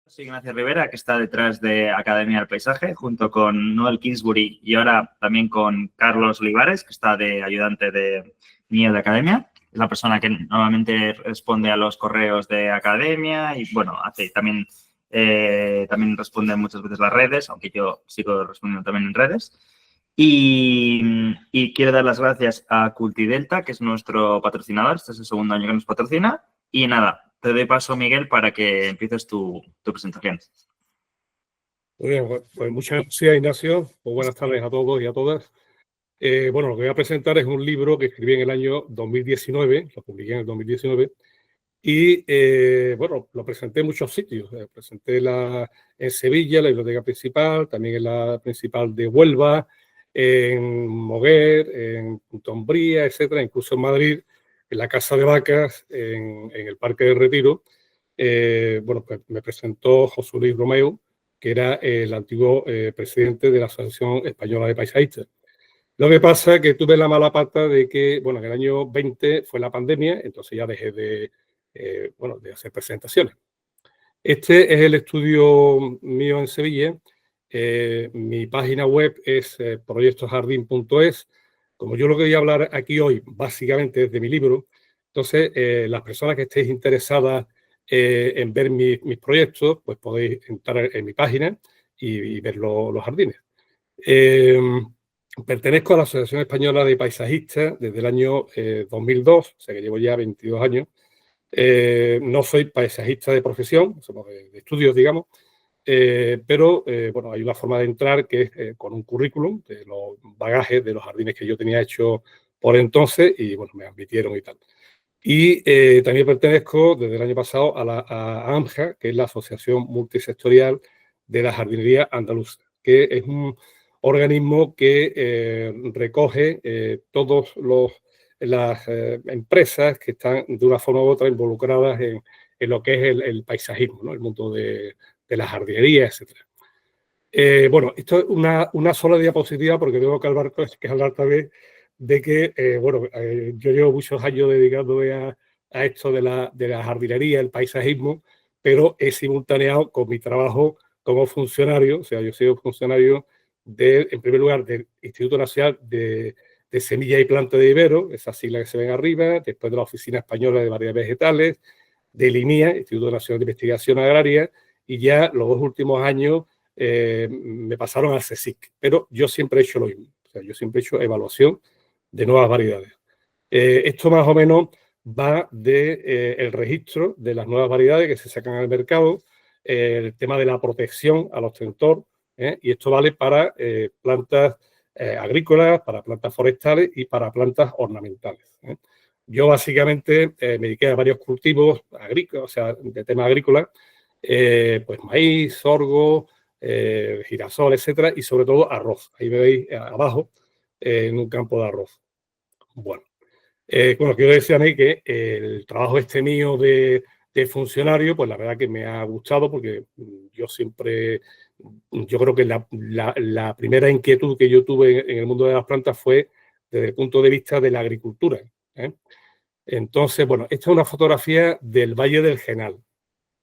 Soy Ignacio Rivera, que está detrás de Academia del Paisaje, junto con Noel Kingsbury y ahora también con Carlos Olivares, que está de ayudante mío de Academia. Es la persona que normalmente responde a los correos de Academia y, bueno, hace también responde muchas veces las redes, aunque yo sigo respondiendo también en redes. Y quiero dar las gracias a Cultidelta, que es nuestro patrocinador. Este es el segundo año que nos patrocina. Y nada, te doy paso, Miguel, para que empieces tu presentación. Muy bien, pues muchas gracias, Ignacio. Pues buenas tardes a todos y a todas. Bueno, lo que voy a presentar es un libro que escribí en el año 2019, lo publiqué en el 2019, y bueno, lo presenté en muchos sitios. Presenté en Sevilla, la biblioteca principal, también en la principal de Huelva, en Moguer, en Punta Umbría, etcétera, incluso en Madrid, en la Casa de Vacas, en el Parque del Retiro. Bueno, pues me presentó José Luis Romeu, que era el antiguo presidente de la Asociación Española de Paisajistas. Lo que pasa es que tuve la mala pata de que, bueno, en el año 20 fue la pandemia, entonces ya dejé bueno, de hacer presentaciones. Este es el estudio mío en Sevilla. Mi página web es proyectosjardín.es. Como yo lo que voy a hablar aquí hoy, básicamente es de mi libro, entonces las personas que estéis interesadas en ver mis proyectos, pues podéis entrar en mi página y ver los jardines. Pertenezco a la Asociación Española de Paisajistas desde el año 2002, o sea que llevo ya 22 años. No soy paisajista de profesión, somos de estudios, digamos, pero bueno, hay una forma de entrar que es con un currículum de los bagajes de los jardines que yo tenía hecho por entonces y bueno, me admitieron y tal. Y también pertenezco desde el año pasado a AMJA, que es la Asociación Multisectorial de la Jardinería Andaluza, que es un organismo que recoge todas las empresas que están de una forma u otra involucradas en lo que es el paisajismo, ¿no? El mundo de la jardinería, etc. Bueno, esto es una sola diapositiva porque tengo que hablar también de que, bueno, yo llevo muchos años dedicándome a esto de la jardinería, el paisajismo, pero he simultaneado con mi trabajo como funcionario, o sea, yo soy funcionario en primer lugar, del Instituto Nacional de Semillas y Plantas de Vivero, esas siglas que se ven arriba, después de la Oficina Española de Variedades Vegetales, del INIA, Instituto Nacional de Investigación Agraria, y ya los 2 últimos años me pasaron al CSIC, pero yo siempre he hecho lo mismo, o sea, yo siempre he hecho evaluación de nuevas variedades. Esto más o menos va del registro de las nuevas variedades que se sacan al mercado, el tema de la protección a los tentor, y esto vale para plantas agrícolas, para plantas forestales y para plantas ornamentales. Yo básicamente me dediqué a varios cultivos agrícolas, o sea, de tema agrícola, pues maíz, sorgo, girasol, etcétera, y sobre todo arroz. Ahí me veis abajo en un campo de arroz. Bueno, quiero decir a mí que el trabajo este mío de funcionario, pues la verdad que me ha gustado porque yo creo que la primera inquietud que yo tuve en el mundo de las plantas fue desde el punto de vista de la agricultura. Entonces, bueno, esta es una fotografía del Valle del Genal.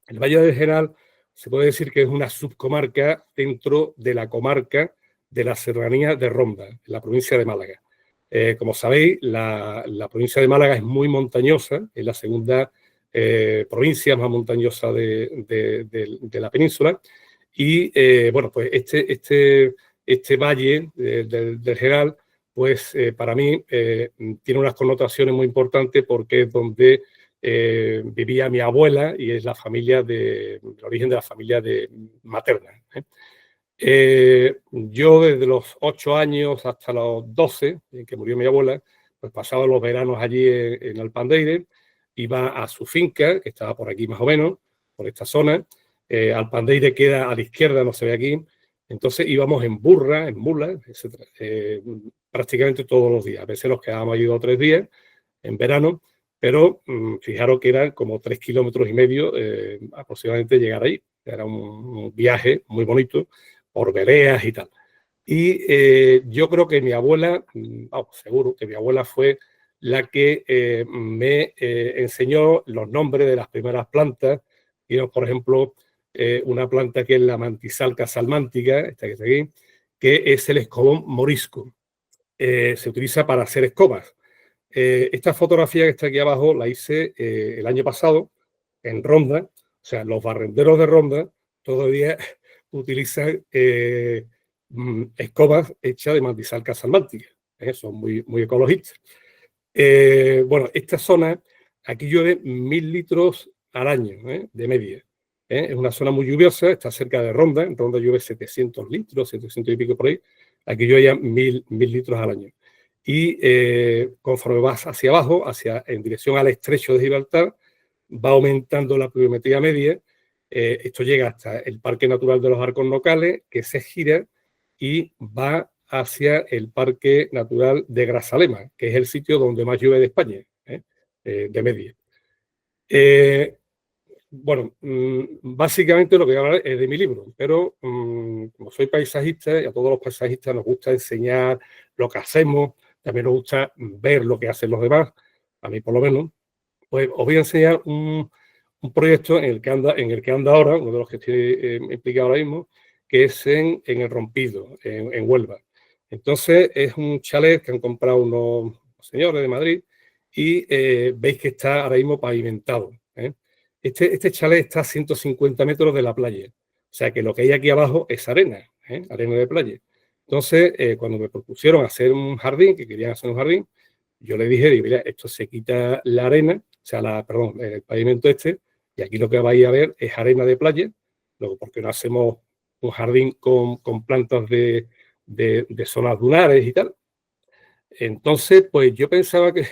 El Valle del Genal se puede decir que es una subcomarca dentro de la comarca de la Serranía de Ronda, en la provincia de Málaga. Como sabéis, la provincia de Málaga es muy montañosa, es la segunda provincia más montañosa de la península. Y bueno, pues este valle del Genal, pues para mí tiene unas connotaciones muy importantes porque es donde vivía mi abuela y es el origen de la familia materna. Yo desde los 8 años hasta los 12, en que murió mi abuela, pues pasaba los veranos allí en Alpandeire, iba a su finca, que estaba por aquí más o menos, por esta zona. Alpandeire queda a la izquierda, no se ve aquí. Entonces íbamos en burra, en mulas, etc. Prácticamente todos los días. A veces nos quedábamos allí 2 o 3 días en verano, pero fijaros que eran como 3,5 kilómetros aproximadamente llegar ahí. Era un viaje muy bonito por veredas y tal. Y yo creo que mi abuela, vamos, seguro que mi abuela fue la que me enseñó los nombres de las primeras plantas. Y, por ejemplo, una planta que es la Mantisalca salmántica, esta que está aquí, que es el escobón morisco. Se utiliza para hacer escobas. Esta fotografía que está aquí abajo la hice el año pasado en Ronda. O sea, los barrenderos de Ronda todavía utilizan escobas hechas de Mantisalca salmántica. Son muy ecologistas. Bueno, esta zona, aquí llueve 1000 litros al año, de media. Es una zona muy lluviosa, está cerca de Ronda. En Ronda llueve 700 litros, 700 y pico por ahí. Aquí llueve ya 1000 litros al año. Y conforme vas hacia abajo, en dirección al estrecho de Gibraltar, va aumentando la pluviometría media. Esto llega hasta el Parque Natural de los Arcos Nocales, que se gira y va hacia el Parque Natural de Grazalema, que es el sitio donde más llueve de España, de media. Bueno, básicamente lo que voy a hablar es de mi libro, pero como soy paisajista y a todos los paisajistas nos gusta enseñar lo que hacemos, también nos gusta ver lo que hacen los demás, a mí por lo menos, pues os voy a enseñar un proyecto en el que anda ahora, uno de los que estoy implicado ahora mismo, que es en El Rompido, en Huelva. Entonces, es un chalet que han comprado unos señores de Madrid y veis que está ahora mismo pavimentado. Este chalet está a 150 metros de la playa. O sea, que lo que hay aquí abajo es arena, arena de playa. Entonces, cuando me propusieron hacer un jardín, que querían hacer un jardín, yo le dije, mira, esto se quita la arena, o sea, perdón, el pavimento este, y aquí lo que vais a ver es arena de playa, luego porque no hacemos un jardín con plantas de zonas dunares y tal. Entonces, pues yo pensaba que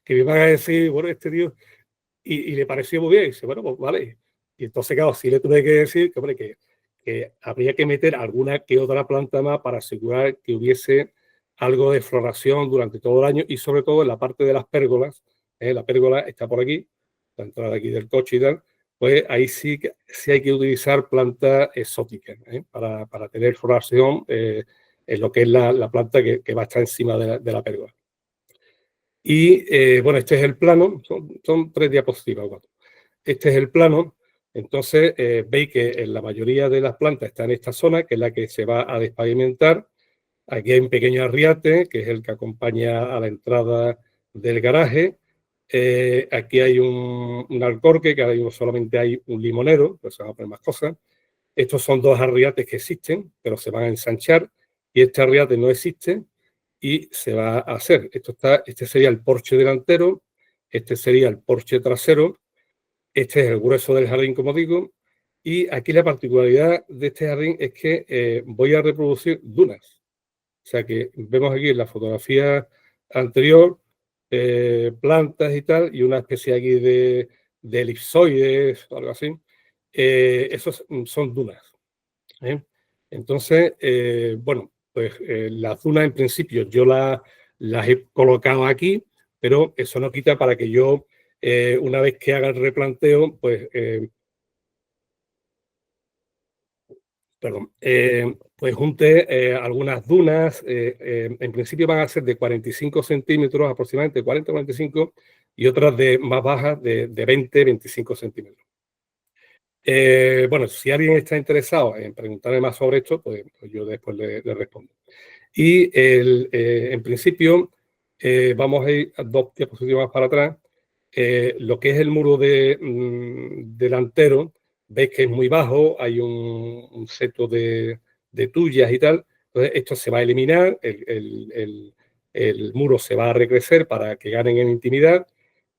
me iban a decir, bueno, este tío, y le pareció muy bien, y dice, bueno, pues vale. Y entonces, claro, sí le tuve que decir que, hombre, que habría que meter alguna que otra planta más para asegurar que hubiese algo de floración durante todo el año y sobre todo en la parte de las pérgolas. La pérgola está por aquí, la entrada aquí del coche y tal, pues ahí sí hay que utilizar plantas exóticas para tener floración en lo que es la planta que va a estar encima de la pérgola. Y bueno, este es el plano, son 3 diapositivas. Este es el plano. Entonces, veis que en la mayoría de las plantas está en esta zona, que es la que se va a despavimentar. Aquí hay un pequeño arriate, que es el que acompaña a la entrada del garaje. Aquí hay un alcorque, que ahora mismo solamente hay un limonero, pero se van a poner más cosas. Estos son 2 arriates que existen, pero se van a ensanchar. Y este arriate no existe y se va a hacer. Este sería el porche delantero, este sería el porche trasero. Este es el grueso del jardín, como digo, y aquí la particularidad de este jardín es que voy a reproducir dunas. O sea que vemos aquí en la fotografía anterior plantas y tal, y una especie aquí de elipsoides o algo así. Esos son dunas. Entonces, bueno, pues las dunas en principio yo las he colocado aquí, pero eso no quita para que yo una vez que haga el replanteo, pues, pues junte algunas dunas. En principio van a ser de 45 centímetros aproximadamente, 40-45, y otras más bajas de 20-25 centímetros. Bueno, si alguien está interesado en preguntarme más sobre esto, pues yo después le respondo. Y en principio vamos a ir a 2 diapositivas más para atrás. Lo que es el muro delantero, veis que es muy bajo, hay un seto de tullas y tal. Entonces esto se va a eliminar, el muro se va a recrecer para que ganen en intimidad.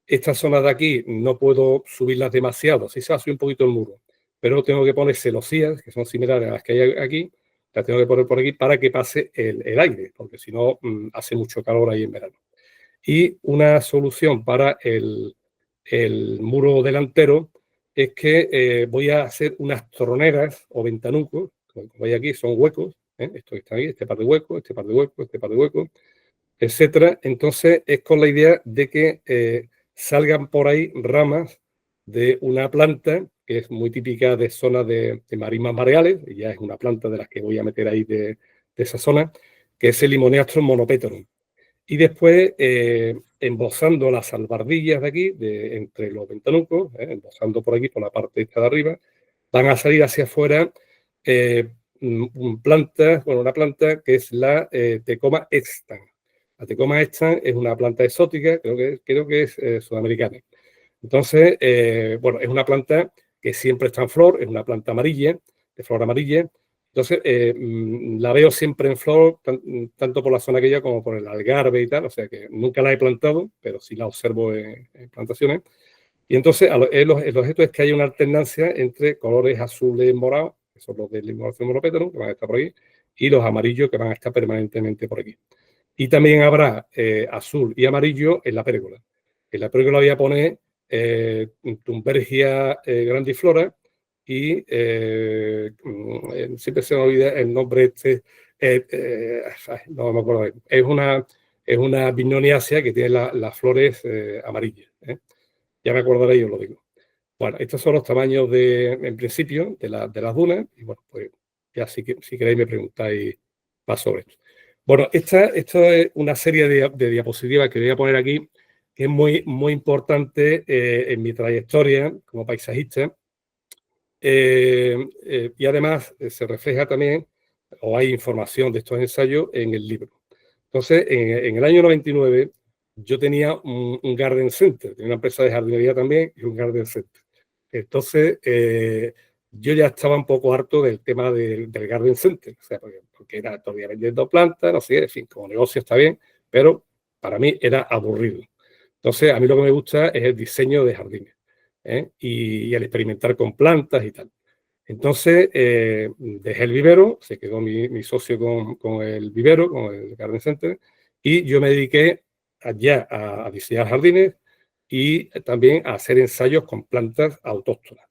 Estas zonas de aquí no puedo subirlas demasiado, sí se va a subir un poquito el muro, pero tengo que poner celosías, que son similares a las que hay aquí, las tengo que poner por aquí para que pase el aire, porque si no hace mucho calor ahí en verano. Y una solución para el muro delantero es que voy a hacer unas troneras o ventanucos, como veis aquí son huecos, esto que está ahí, este par de huecos, este par de huecos, este par de huecos, etcétera. Entonces es con la idea de que salgan por ahí ramas de una planta que es muy típica de zonas de marismas mareales, y ya es una planta de las que voy a meter ahí de esa zona, que es el Limoneastrum monopetalum. Y después, embosando las albardillas de aquí, entre los ventanucos, embosando por aquí, por la parte esta de arriba, van a salir hacia afuera plantas, bueno, una planta que es la Tecoma extant. La Tecoma extant es una planta exótica, creo que es sudamericana. Entonces, bueno, es una planta que siempre está en flor, es una planta amarilla, de flor amarilla. Entonces, la veo siempre en flor, tanto por la zona aquella como por el Algarve y tal, o sea que nunca la he plantado, pero sí la observo en plantaciones. Y entonces, el objeto es que hay una alternancia entre colores azules y morados, que son los del Limnoloceo monopétalo, que van a estar por ahí, y los amarillos, que van a estar permanentemente por aquí. Y también habrá azul y amarillo en la pérgola. En la pérgola voy a poner Thunbergia grandiflora y siempre se me olvida el nombre este, no me acuerdo. Es una bignoniácea que tiene las flores amarillas. Ya me acordaré y os lo digo. Bueno, estos son los tamaños en principio, de las dunas. Y bueno, pues ya si queréis me preguntáis más sobre esto. Bueno, esto es una serie de diapositivas que voy a poner aquí, que es muy importante en mi trayectoria como paisajista. Y además se refleja también, o hay información de estos ensayos en el libro. Entonces, en el año 99, yo tenía un garden center, tenía una empresa de jardinería también y un garden center. Entonces, yo ya estaba un poco harto del tema del garden center, o sea, porque era todavía vendiendo plantas, no sé, en fin, como negocio está bien, pero para mí era aburrido. Entonces, a mí lo que me gusta es el diseño de jardines, y el experimentar con plantas y tal. Entonces, dejé el vivero, se quedó mi socio con el vivero, con el Garden Center, y yo me dediqué allá a diseñar jardines y también a hacer ensayos con plantas autóctonas.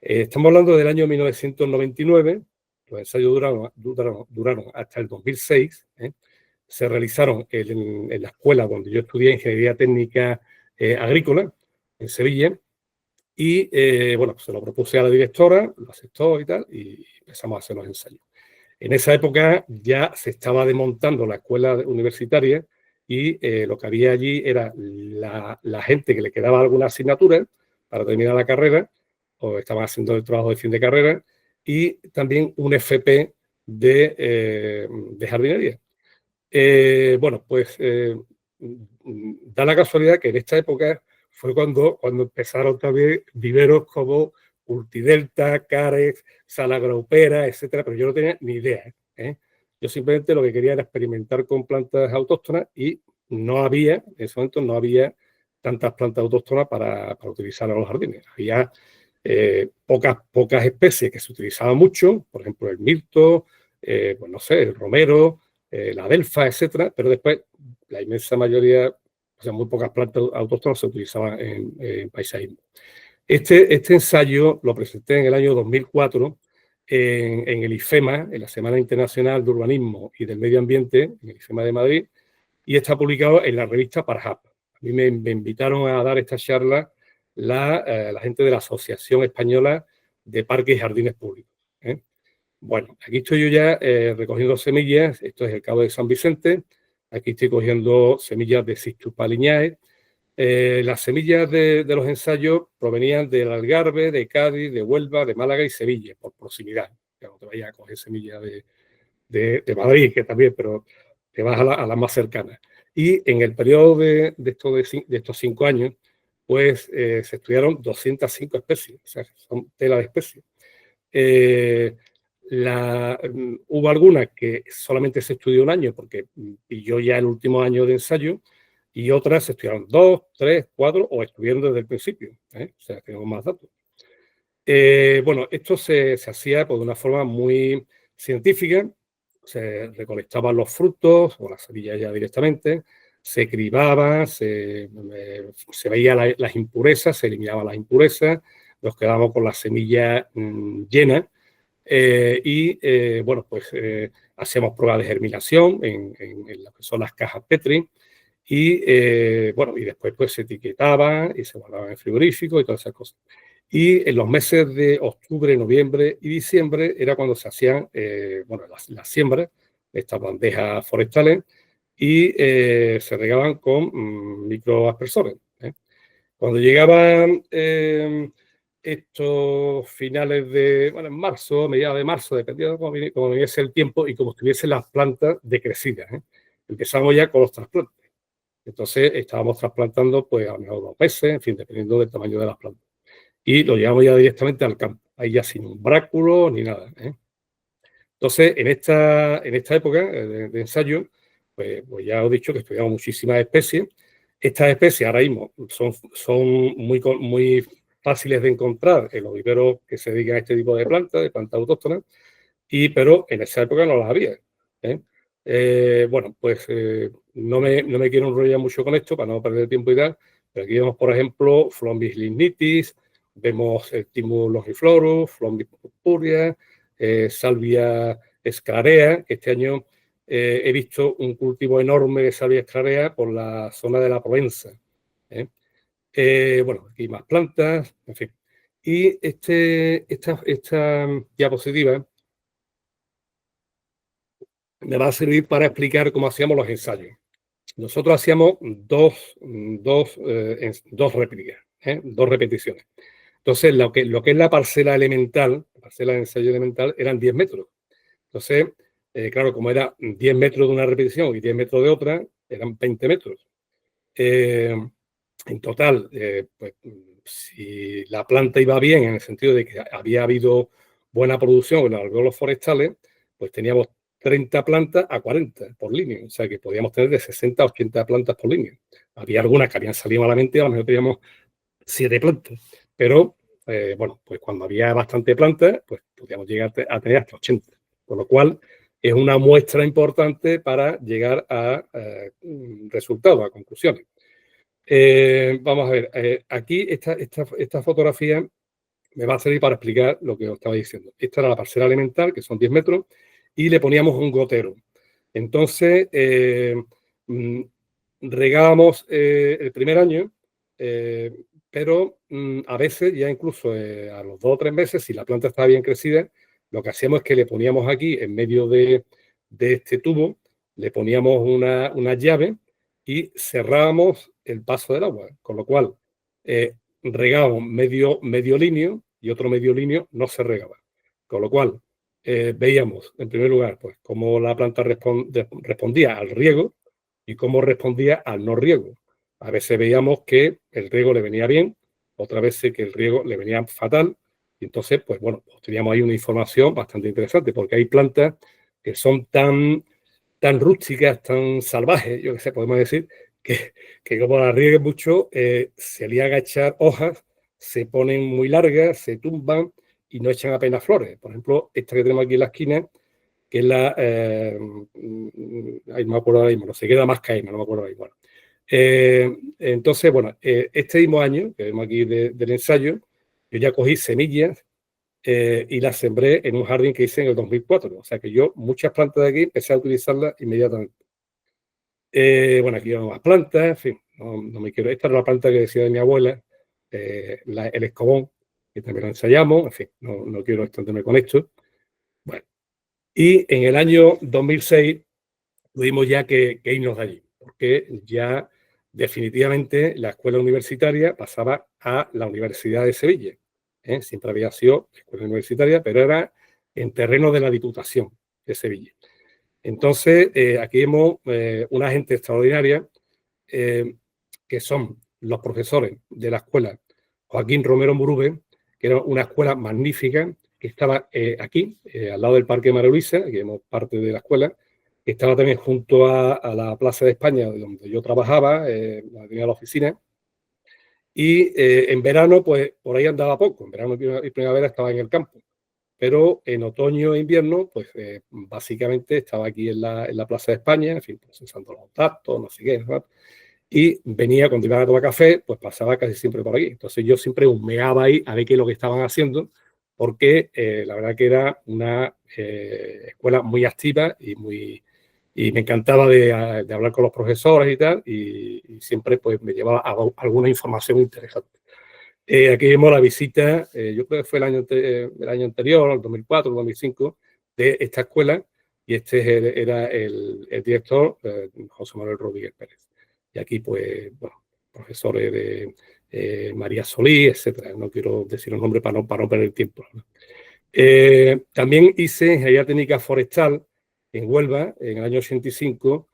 Estamos hablando del año 1999, los ensayos duraron hasta el 2006, se realizaron en la escuela donde yo estudié Ingeniería Técnica Agrícola, en Sevilla, y bueno, pues se lo propuse a la directora, lo aceptó y tal, y empezamos a hacer los ensayos. En esa época ya se estaba desmontando la escuela universitaria y lo que había allí era la gente que le quedaba alguna asignatura para terminar la carrera, o estaban haciendo el trabajo de fin de carrera, y también un FP de jardinería. Bueno, pues da la casualidad que en esta época fue cuando empezaron también viveros como Urtidelta, Carex, Salagraupera, etcétera, pero yo no tenía ni idea. Yo simplemente lo que quería era experimentar con plantas autóctonas y no había, en ese momento no había tantas plantas autóctonas para utilizar en los jardines. Había pocas especies que se utilizaban mucho, por ejemplo el mirto, pues no sé, el romero, la delfa, etcétera, pero después la inmensa mayoría, o sea, muy pocas plantas autóctonas se utilizaban en paisajismo. Este ensayo lo presenté en el año 2004 en el IFEMA, en la Semana Internacional de Urbanismo y del Medio Ambiente, en el IFEMA de Madrid, y está publicado en la revista Parhap. A mí me invitaron a dar esta charla la gente de la Asociación Española de Parques y Jardines Públicos. Bueno, aquí estoy yo ya recogiendo semillas. Esto es el Cabo de San Vicente. Aquí estoy cogiendo semillas de Cichupaliñae. Las semillas de los ensayos provenían del Algarve, de Cádiz, de Huelva, de Málaga y Sevilla, por proximidad. Ya no te vayas a coger semillas de Madrid, que también, pero te vas a las más cercanas. Y en el periodo de estos 5 años, pues se estudiaron 205 especies, o sea, son tela de especies. Hubo algunas que solamente se estudió un año porque pilló ya el último año de ensayo, y otras se estudiaron 2, 3, 4 o estuvieron desde el principio. O sea, tenemos más datos. Bueno, esto se hacía pues, de una forma muy científica. Se recolectaban los frutos o las semillas ya directamente, se cribaban, se veían las impurezas, se eliminaban las impurezas, nos quedábamos con las semillas llenas. Bueno, pues hacíamos pruebas de germinación en lo que son las cajas Petri y bueno, y después pues se etiquetaban y se guardaban en frigorífico y todas esas cosas. Y en los meses de octubre, noviembre y diciembre era cuando se hacían bueno, las siembras de estas bandejas forestales y se regaban con microaspersores. Cuando llegaban estos finales de, bueno, en marzo, mediados de marzo, dependiendo de cómo viniese el tiempo y cómo estuviesen las plantas decrecidas, ¿eh? Empezamos ya con los trasplantes. Entonces estábamos trasplantando pues a lo mejor 2 meses, en fin, dependiendo del tamaño de las plantas. Y lo llevamos ya directamente al campo, ahí ya sin umbráculo ni nada, ¿eh? Entonces, en esta época de ensayo, pues ya os he dicho que estudiamos muchísimas especies. Estas especies ahora mismo son muy fáciles de encontrar en los viveros que se dedican a este tipo de plantas autóctonas, pero en esa época no las había, ¿eh? Bueno, pues no me quiero enrollar mucho con esto para no perder tiempo y tal, pero aquí vemos, por ejemplo, Flombis lignitis, vemos Thymus longiflorus, Flombis purpurea, Salvia sclarea, que este año he visto un cultivo enorme de Salvia sclarea por la zona de la Provenza, ¿eh? Bueno, aquí más plantas, en fin. Y esta diapositiva me va a servir para explicar cómo hacíamos los ensayos. Nosotros hacíamos dos réplicas, dos repeticiones. Entonces, lo que es la parcela elemental, la parcela de ensayo elemental, eran 10 metros. Entonces, claro, como era 10 metros de una repetición y 10 metros de otra, eran 20 metros. En total, pues, si la planta iba bien, en el sentido de que había habido buena producción en los alvéolos forestales, pues teníamos 30 plantas a 40 por línea. O sea, que podíamos tener de 60 a 80 plantas por línea. Había algunas que habían salido malamente, a lo mejor teníamos 7 plantas. Pero, bueno, pues cuando había bastante plantas, pues podíamos llegar a tener hasta 80. Con lo cual, es una muestra importante para llegar a resultados, a conclusiones. Vamos a ver, aquí esta fotografía me va a servir para explicar lo que os estaba diciendo. Esta era la parcela elemental, que son 10 metros, y le poníamos un gotero. Entonces, regábamos el primer año, pero a veces, ya incluso a los 2 o 3 meses, si la planta estaba bien crecida, lo que hacíamos es que le poníamos aquí, en medio de este tubo, le poníamos una llave y cerrábamos el paso del agua, con lo cual regábamos medio linio y otro medio linio no se regaba. Con lo cual, veíamos, en primer lugar, pues cómo la planta respondía al riego y cómo respondía al no riego. A veces veíamos que el riego le venía bien, otras veces que el riego le venía fatal, y entonces, pues bueno, pues teníamos ahí una información bastante interesante, porque hay plantas que son tan rústicas, tan salvajes, yo qué sé, podemos decir, que como la rieguen mucho, se le haga echar hojas, se ponen muy largas, se tumban y no echan apenas flores. Por ejemplo, esta que tenemos aquí en la esquina, que es la... ahí no me acuerdo ahora mismo, no se queda más caíma, no me acuerdo ahí. Bueno. Entonces, bueno, este mismo año, que vemos aquí del ensayo, yo ya cogí semillas y las sembré en un jardín que hice en el 2004. O sea que yo muchas plantas de aquí empecé a utilizarlas inmediatamente. Bueno, aquí vemos más plantas, en fin, no me quiero... Esta era la planta que decía de mi abuela, el escobón, que también lo ensayamos, en fin, no quiero extenderme con esto. Bueno, y en el año 2006 tuvimos ya que irnos de allí, porque ya definitivamente la escuela universitaria pasaba a la Universidad de Sevilla. Siempre había sido escuela universitaria, pero era en terreno de la Diputación de Sevilla. Entonces, aquí vemos una gente extraordinaria, que son los profesores de la escuela Joaquín Romero Murube, que era una escuela magnífica, que estaba aquí, al lado del Parque María Luisa, que vemos parte de la escuela, que estaba también junto a la Plaza de España, donde yo trabajaba, tenía la oficina, y en verano, pues por ahí andaba poco, en verano y primavera estaba en el campo, pero en otoño e invierno, pues básicamente estaba aquí en la Plaza de España, en fin, procesando los datos, no sé qué, ¿no? Y venía, cuando iban a tomar café, pues pasaba casi siempre por aquí. Entonces yo siempre humeaba ahí a ver qué es lo que estaban haciendo, porque la verdad que era una escuela muy activa y me encantaba de hablar con los profesores y tal, y siempre pues me llevaba alguna información interesante. Aquí vemos la visita, yo creo que fue el año anterior, el 2004, el 2005, de esta escuela, y era el director, José Manuel Rodríguez Pérez. Y aquí, pues, bueno, profesores María Solí, etcétera. No quiero decir el nombre para no perder tiempo, ¿no? También hice ingeniería técnica forestal en Huelva en el año 85,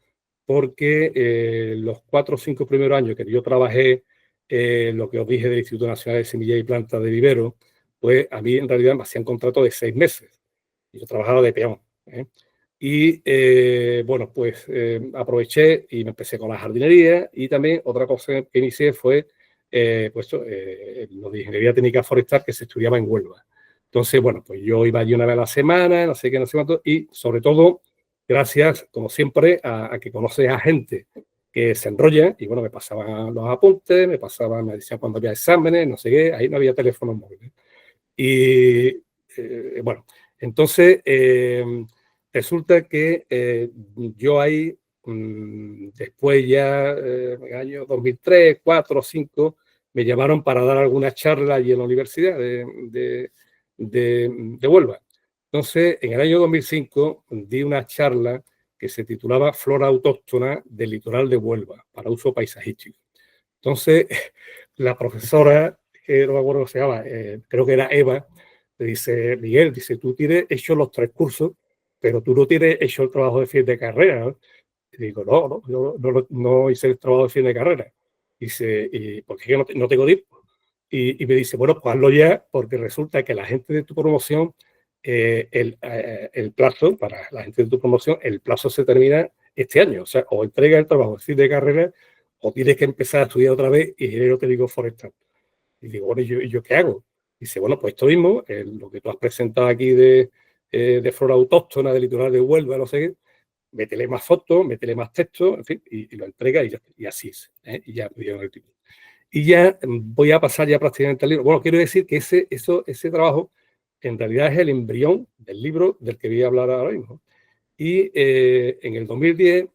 porque los 4 o 5 primeros años que yo trabajé, lo que os dije del Instituto Nacional de Semillas y Plantas de Vivero, pues a mí en realidad me hacían contrato de 6 meses. Y yo trabajaba de peón, ¿eh? Y bueno, pues aproveché y me empecé con la jardinería, y también otra cosa que inicié fue pues, lo de ingeniería técnica forestal que se estudiaba en Huelva. Entonces, bueno, pues yo iba allí una vez a la semana, no sé qué, no sé cuánto, y sobre todo, gracias, como siempre, a que conoces a gente que se enrolla, y bueno, me pasaban los apuntes, me decían cuando había exámenes, no sé qué, ahí no había teléfonos móviles. Y bueno, entonces resulta que yo ahí, después ya, en el año 2003, 4 o 5, me llamaron para dar alguna charla allí en la Universidad de Huelva. Entonces, en el año 2005 di una charla que se titulaba Flora autóctona del litoral de Huelva para uso paisajístico. Entonces, la profesora, que no me acuerdo cómo se llama, creo que era Eva, le dice, Miguel, dice, tú tienes hecho los 3 cursos, pero tú no tienes hecho el trabajo de fin de carrera, ¿no? Y digo, no hice el trabajo de fin de carrera. Dice, ¿y por qué no tengo tiempo? Y me dice, bueno, pues hazlo ya, porque resulta que la gente de tu promoción, el plazo, para la gente de tu promoción, el plazo se termina este año. O sea, o entrega el trabajo de fin de carrera, o tienes que empezar a estudiar otra vez ingeniero técnico forestal. Y digo, bueno, ¿y yo qué hago? Dice, bueno, pues esto mismo, lo que tú has presentado aquí de flora autóctona del litoral de Huelva, no sé qué, métele más fotos, métele más texto, en fin, y lo entrega, y así es, ¿eh? Y ya me dieron el título. Y ya voy a pasar ya prácticamente al libro. Bueno, quiero decir que ese trabajo en realidad es el embrión del libro del que voy a hablar ahora mismo. Y en el 2010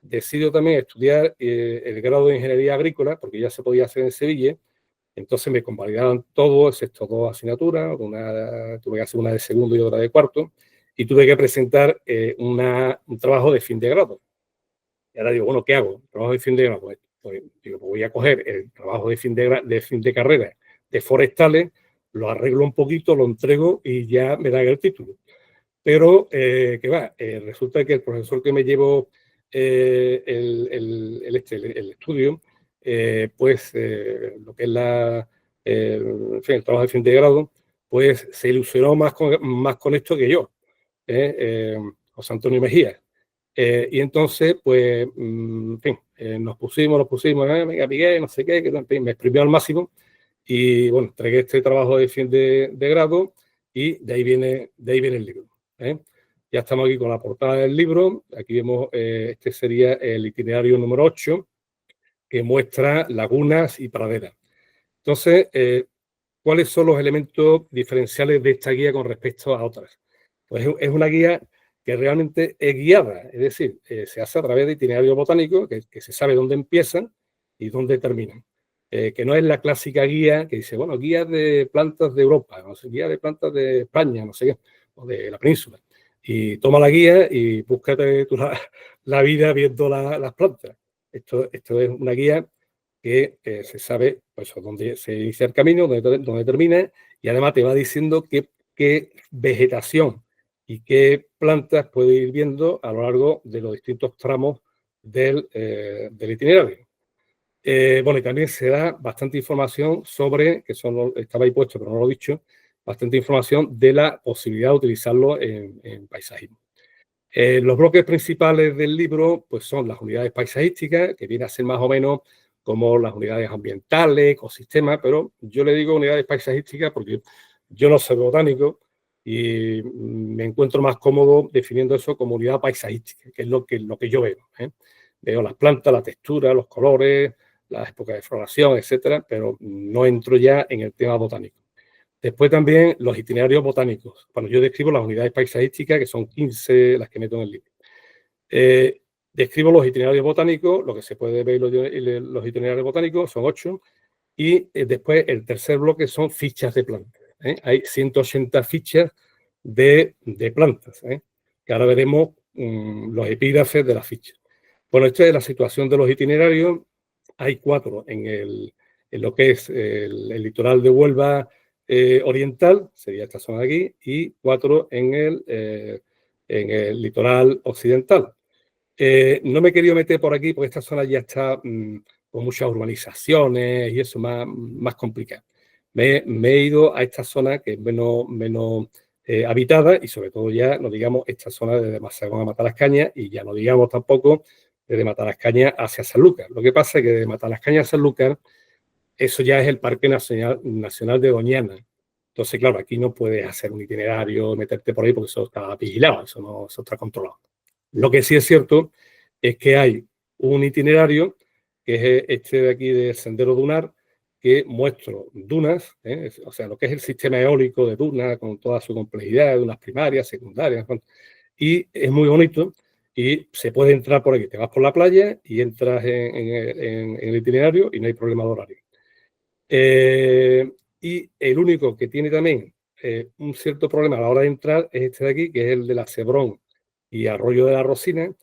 decido también estudiar el grado de Ingeniería Agrícola, porque ya se podía hacer en Sevilla. Entonces me convalidaban todo, excepto 2 asignaturas, tuve que hacer una de segundo y otra de cuarto, y tuve que presentar un trabajo de fin de grado. Y ahora digo, bueno, ¿qué hago? ¿Trabajo de fin de grado? Pues digo, pues voy a coger el trabajo de fin de carrera de forestales, lo arreglo un poquito, lo entrego y ya me dan el título. Pero, ¿qué va? Resulta que el profesor que me llevó el estudio, pues lo que es en fin, el trabajo de fin de grado, pues se ilusionó más con esto que yo, José Antonio Mejía. Y entonces, pues, en fin, nos pusimos, venga, Miguel, no sé qué, que en fin, me exprimió al máximo. Y bueno, entregué este trabajo de fin de grado, y de ahí viene el libro, ¿eh? Ya estamos aquí con la portada del libro. Aquí vemos, este sería el itinerario número 8, que muestra lagunas y praderas. Entonces, ¿cuáles son los elementos diferenciales de esta guía con respecto a otras? Pues es una guía que realmente es guiada, es decir, se hace a través de itinerarios botánicos que se sabe dónde empiezan y dónde terminan. Que no es la clásica guía que dice, bueno, guía de plantas de Europa, no sé, guía de plantas de España, no sé qué, o de la península. Y toma la guía y búscate tú la vida viendo las plantas. Esto es una guía que se sabe pues, dónde se inicia el camino, dónde termina, y además te va diciendo qué vegetación y qué plantas puede ir viendo a lo largo de los distintos tramos del itinerario. Bueno, y también se da bastante información sobre, que eso estaba ahí puesto, pero no lo he dicho, bastante información de la posibilidad de utilizarlo en paisajismo. Los bloques principales del libro pues son las unidades paisajísticas, que viene a ser más o menos como las unidades ambientales, ecosistemas, pero yo le digo unidades paisajísticas porque yo no soy botánico y me encuentro más cómodo definiendo eso como unidad paisajística, que es lo que yo veo, ¿eh? Veo las plantas, la textura, los colores, las épocas de floración, etcétera, pero no entro ya en el tema botánico. Después también los itinerarios botánicos. Cuando yo describo las unidades paisajísticas, que son 15 las que meto en el libro. Describo los itinerarios botánicos, lo que se puede ver los itinerarios botánicos, son 8. Y después el tercer bloque son fichas de plantas. Hay 180 fichas de plantas, que ahora veremos los epígrafes de las fichas. Bueno, esta es la situación de los itinerarios. Hay 4 en en lo que es el litoral de Huelva oriental, sería esta zona de aquí, y 4 en el litoral occidental. No me he querido meter por aquí porque esta zona ya está con muchas urbanizaciones y eso más complicado. Me he ido a esta zona que es menos habitada y sobre todo ya, no digamos, esta zona de Mazagón a Matalascañas y ya no digamos tampoco desde Matalascañas hacia Sanlúcar. Lo que pasa es que de Matalascañas a Sanlúcar, eso ya es el Parque Nacional de Doñana. Entonces, claro, aquí no puedes hacer un itinerario, meterte por ahí porque eso está vigilado, eso está controlado. Lo que sí es cierto es que hay un itinerario, que es este de aquí del Sendero Dunar, que muestro dunas, o sea, lo que es el sistema eólico de dunas, con toda su complejidad, dunas primarias, secundarias, y es muy bonito y se puede entrar por aquí. Te vas por la playa y entras en el itinerario y no hay problema de horario. Y el único que tiene también un cierto problema a la hora de entrar es este de aquí, que es el de la Cebrón y Arroyo de la Rosina,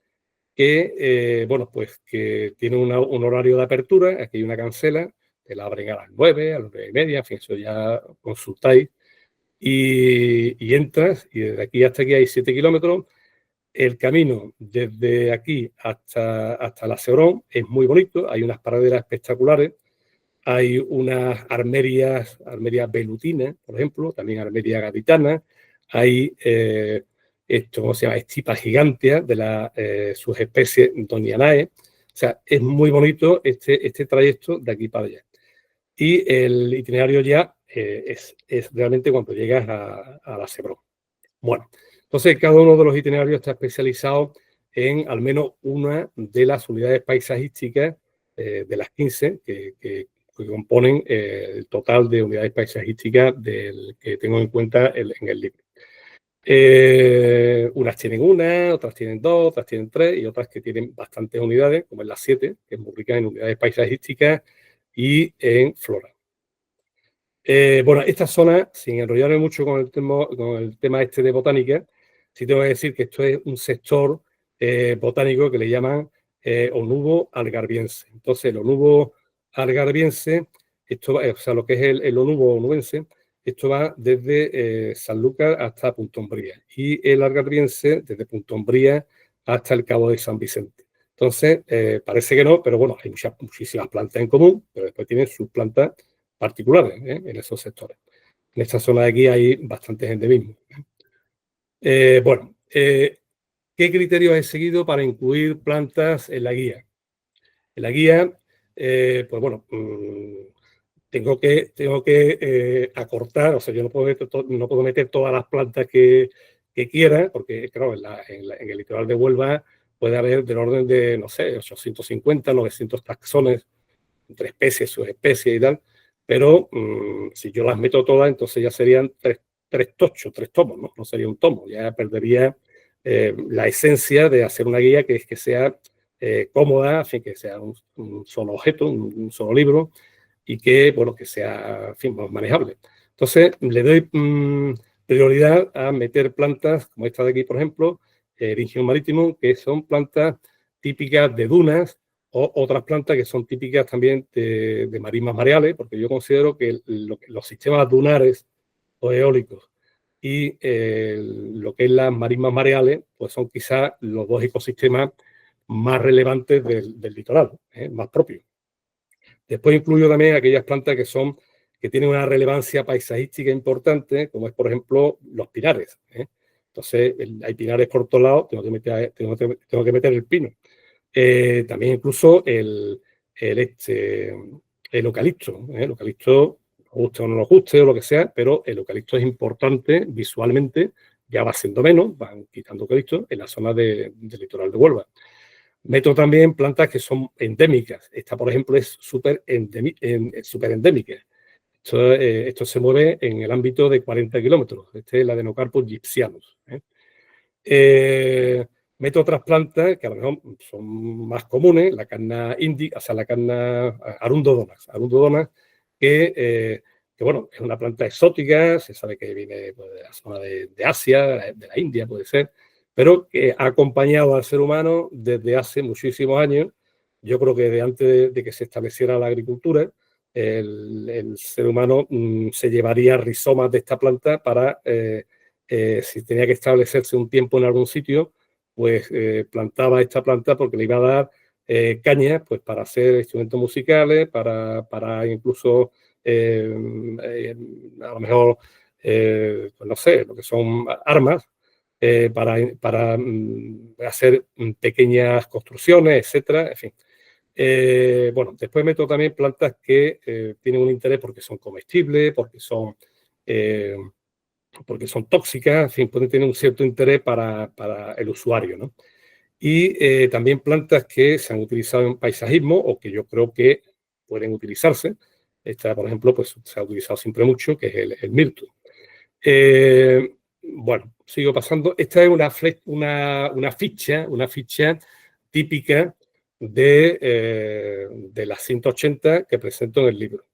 que, bueno, pues que tiene un horario de apertura, aquí hay una cancela, te la abren a las 9, a las 9:30, en fin, eso ya consultáis, y entras, y desde aquí hasta aquí hay 7 kilómetros. El camino desde aquí hasta la Cebrón es muy bonito, hay unas praderas espectaculares, hay unas armerias velutinas, por ejemplo, también armeria gaditana, hay esto, ¿cómo se llama? Estipas giganteas de la subespecie Donianae. O sea, es muy bonito este trayecto de aquí para allá. Y el itinerario ya es realmente cuando llegas a la Cebrón. Bueno, entonces cada uno de los itinerarios está especializado en al menos una de las unidades paisajísticas de las 15 que componen el total de unidades paisajísticas que tengo en cuenta en el libro. Unas tienen una, otras tienen dos, otras tienen tres y otras que tienen bastantes unidades, como en las 7, que es muy rica en unidades paisajísticas y en flora. Bueno, esta zona, sin enrollarme mucho con el tema este de botánica, sí tengo que decir que esto es un sector botánico que le llaman onubo algarviense. Entonces, el onubo algarviense, o sea, lo que es el onubo onubense, esto va desde Sanlúcar hasta Punta Umbría y el algarviense desde Punta Umbría hasta el Cabo de San Vicente. Entonces, parece que no, pero bueno, hay muchísimas plantas en común, pero después tienen sus plantas particulares en esos sectores. En esta zona de aquí hay bastantes endemismos. Bueno, ¿qué criterios he seguido para incluir plantas en la guía? En la guía, pues bueno, tengo que acortar, o sea, yo no puedo meter todas las plantas que quiera, porque claro, en el litoral de Huelva puede haber del orden de, no sé, 850, 900 taxones, entre especies, subespecies y tal, pero si yo las meto todas, entonces ya serían tres tomos, ¿no? No sería un tomo, ya perdería la esencia de hacer una guía que sea cómoda, en fin, que sea un solo objeto, un solo libro, y que, bueno, que sea, en fin, más manejable. Entonces, le doy prioridad a meter plantas como esta de aquí, por ejemplo, Eryngium maritimum, que son plantas típicas de dunas, o otras plantas que son típicas también de marismas mareales, porque yo considero que los sistemas dunares o eólicos y lo que es las marismas mareales, pues son quizás los dos ecosistemas más relevantes del litoral, más propios. Después incluyo también aquellas plantas que tienen una relevancia paisajística importante, como es, por ejemplo, los pinares. Entonces, hay pinares por todos lados, tengo que meter el pino. También incluso el eucalipto. El eucalipto, nos guste o no nos guste o lo que sea, pero el eucalipto es importante visualmente, ya va siendo menos, van quitando eucalipto en la zona del litoral de Huelva. Meto también plantas que son endémicas. Esta, por ejemplo, es súper endémica. Esto se mueve en el ámbito de 40 kilómetros. Este es la Adenocarpus gypsianus. Meto otras plantas que a lo mejor son más comunes, la carna índica, o sea, la carna arundodonas, que bueno, es una planta exótica, se sabe que viene pues, de la zona de Asia, de la India puede ser, pero que ha acompañado al ser humano desde hace muchísimos años, yo creo que desde antes de que se estableciera la agricultura, el ser humano se llevaría rizomas de esta planta para, si tenía que establecerse un tiempo en algún sitio, pues plantaba esta planta porque le iba a dar caña pues, para hacer instrumentos musicales, para incluso, a lo mejor, pues no sé, lo que son armas, para hacer pequeñas construcciones, etcétera, en fin. Bueno, después meto también plantas que tienen un interés porque son comestibles, eh, porque son tóxicas, en fin, pueden tener un cierto interés para el usuario, ¿no? Y también plantas que se han utilizado en paisajismo o que yo creo que pueden utilizarse. Esta, por ejemplo, pues se ha utilizado siempre mucho, que es el mirto. Bueno, sigo pasando. Esta es una ficha típica de las 180 que presento en el libro.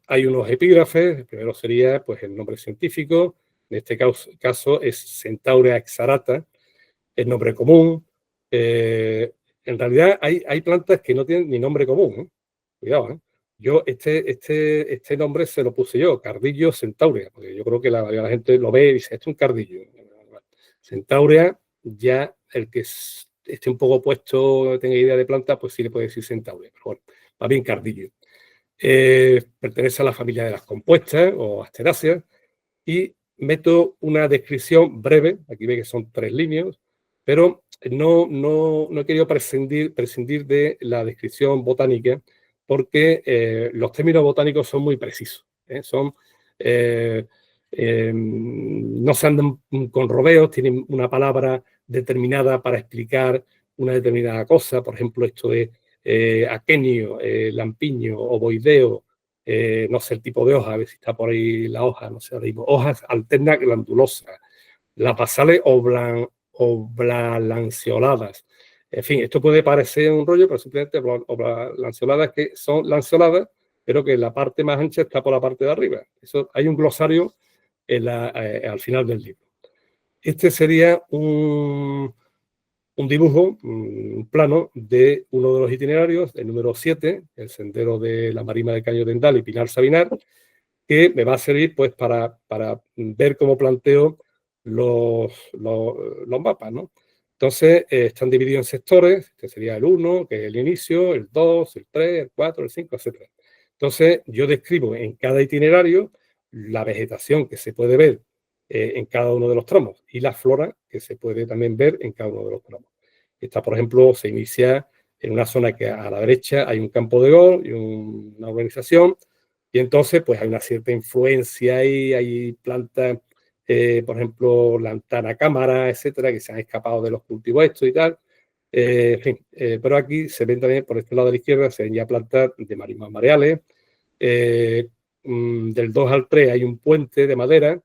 Hay unos epígrafes. El primero sería pues, el nombre científico. En este caso es Centaurea exarata, el nombre común. En realidad hay plantas que no tienen ni nombre común, ¿eh? Cuidado, ¿eh? Yo este nombre se lo puse yo, Cardillo centaurea, porque yo creo que la gente lo ve y dice, esto es un cardillo. Centaurea, ya el que esté un poco puesto, tenga idea de planta, pues sí le puede decir centaurea, pero bueno, va bien cardillo. Pertenece a la familia de las compuestas o asteráceas y meto una descripción breve, aquí ve que son 3 líneas, pero no he querido prescindir de la descripción botánica porque los términos botánicos son muy precisos, ¿eh? No se andan con rodeos, tienen una palabra determinada para explicar una determinada cosa, por ejemplo, esto de aquenio, lampiño, ovoideo, no sé el tipo de hoja, a ver si está por ahí la hoja, no sé, digo, hojas alternas glandulosas, las basales oblanceoladas. En fin, esto puede parecer un rollo, pero simplemente oblanceoladas que son lanceoladas, pero que la parte más ancha está por la parte de arriba. Eso, hay un glosario al final del libro. Este sería un dibujo, un plano de uno de los itinerarios, el número 7, el sendero de la Marisma de Caño Tendal y Pinar Sabinar, que me va a servir pues, para ver cómo planteo los mapas, ¿no? Entonces, están divididos en sectores, que sería el 1, que es el inicio, el 2, el 3, el 4, el 5, etc. Entonces, yo describo en cada itinerario la vegetación que se puede ver en cada uno de los tramos y la flora que se puede también ver en cada uno de los tramos. Esta, por ejemplo, se inicia en una zona que a la derecha hay un campo de golf y una urbanización, y entonces pues hay una cierta influencia ahí, hay plantas, por ejemplo, lantana cámara, etcétera, que se han escapado de los cultivos estos y tal. En fin, pero aquí se ven también, por este lado de la izquierda, se ven ya plantas de marismas mareales. Del 2 al 3 hay un puente de madera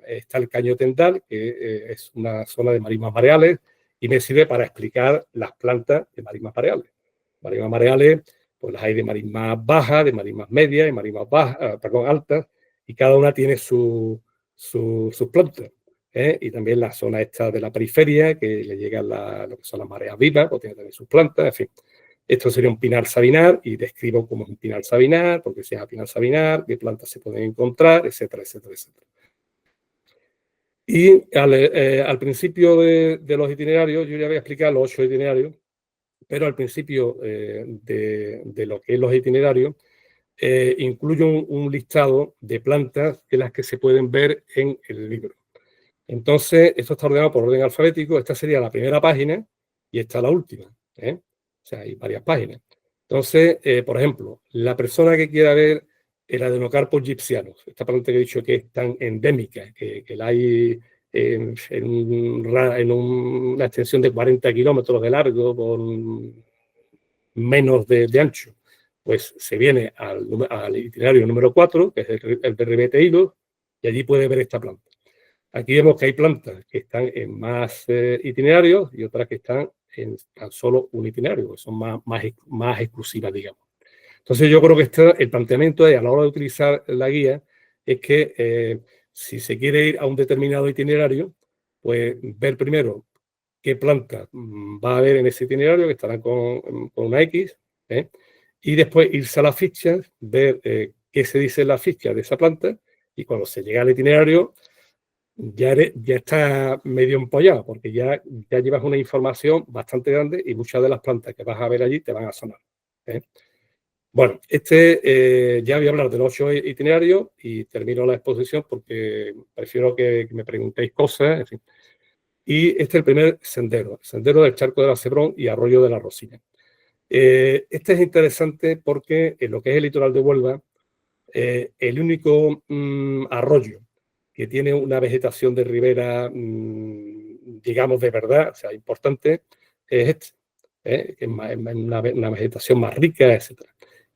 está el Caño Tendal, que es una zona de marismas mareales, y me sirve para explicar las plantas de marismas mareales. Marismas mareales, pues las hay de marismas bajas, de marismas medias, de marismas bajas, altas, y cada una tiene sus plantas. Y también la zona esta de la periferia, que le llegan lo que son las mareas vivas, pues tiene también sus plantas, en fin. Esto sería un pinar sabinar y describo cómo es un pinar sabinar, por qué se llama pinar sabinar, qué plantas se pueden encontrar, etcétera, etcétera, etcétera. Y al principio de los itinerarios, yo ya voy a explicar los 8 itinerarios, pero al principio de lo que es los itinerarios, incluyo un listado de plantas de las que se pueden ver en el libro. Entonces, esto está ordenado por orden alfabético. Esta sería la primera página y esta la última, ¿eh? O sea, hay varias páginas. Entonces, por ejemplo, la persona que quiera ver el Adenocarpus gypsianus, esta planta que he dicho que es tan endémica, que la hay en una extensión de 40 kilómetros de largo por menos de ancho, pues se viene al itinerario número 4, que es el de Ribete Hilos, y allí puede ver esta planta. Aquí vemos que hay plantas que están en más itinerarios y otras que están en tan solo un itinerario, que son más exclusivas, digamos. Entonces yo creo que el planteamiento es, a la hora de utilizar la guía, es que si se quiere ir a un determinado itinerario, pues ver primero qué planta va a haber en ese itinerario, que estará con una X, y después irse a las fichas, ver qué se dice en la ficha de esa planta, y cuando se llega al itinerario ya está medio empollado, porque ya llevas una información bastante grande y muchas de las plantas que vas a ver allí te van a sonar. Bueno, ya voy a hablar de los 8 itinerarios y termino la exposición porque prefiero que me preguntéis cosas, en fin. Y este es el primer sendero, el sendero del Charco de la Cebrón y Arroyo de la Rosilla. Este es interesante porque en lo que es el litoral de Huelva, el único arroyo que tiene una vegetación de ribera, digamos, de verdad, o sea, importante, es este, que es una vegetación más rica, etc.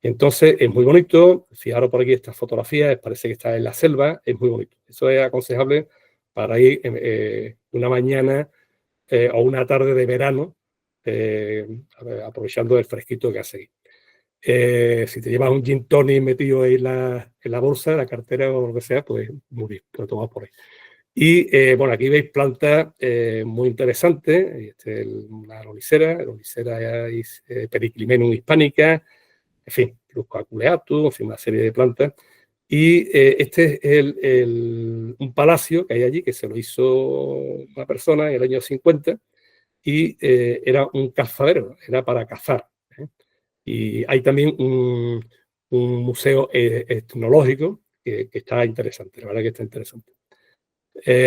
Entonces, es muy bonito. Fijaros por aquí estas fotografías, parece que está en la selva, es muy bonito. Eso es aconsejable para ir una mañana o una tarde de verano, aprovechando el fresquito que hace ahí. Si te llevas un gin tonic metido ahí en la bolsa, en la cartera o lo que sea, pues muy bien, lo tomas por ahí. Y bueno, aquí veis plantas muy interesantes. Este es una lonicera Periclimenum hispanica, en fin, Lusco aculeatus, en fin, una serie de plantas. Y este es un palacio que hay allí, que se lo hizo una persona en el año 50 y era un cazadero, era para cazar. Y hay también un museo etnológico que está interesante, la verdad que está interesante.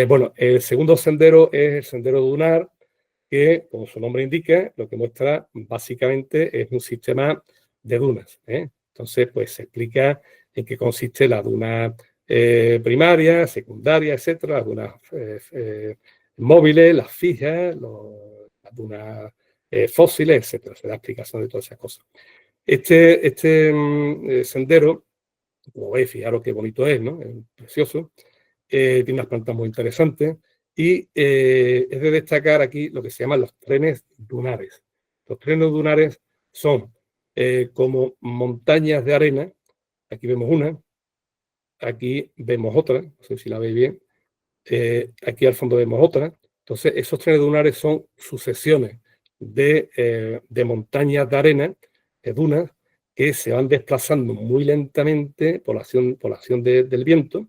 Bueno, el segundo sendero es el sendero dunar, que, como su nombre indica, lo que muestra básicamente es un sistema de dunas. Entonces, pues se explica en qué consiste la duna primaria, secundaria, etcétera, las dunas móviles, las fijas, las dunas fósiles, etcétera. Se da explicación de todas esas cosas. Este sendero, como veis, fijaros qué bonito es, ¿no? Es precioso. Tiene unas plantas muy interesantes y es de destacar aquí lo que se llaman los trenes dunares. Los trenes dunares son como montañas de arena. Aquí vemos una, aquí vemos otra, no sé si la veis bien. Aquí al fondo vemos otra. Entonces, esos trenes dunares son sucesiones de montañas de arena, de dunas, que se van desplazando muy lentamente por la acción del viento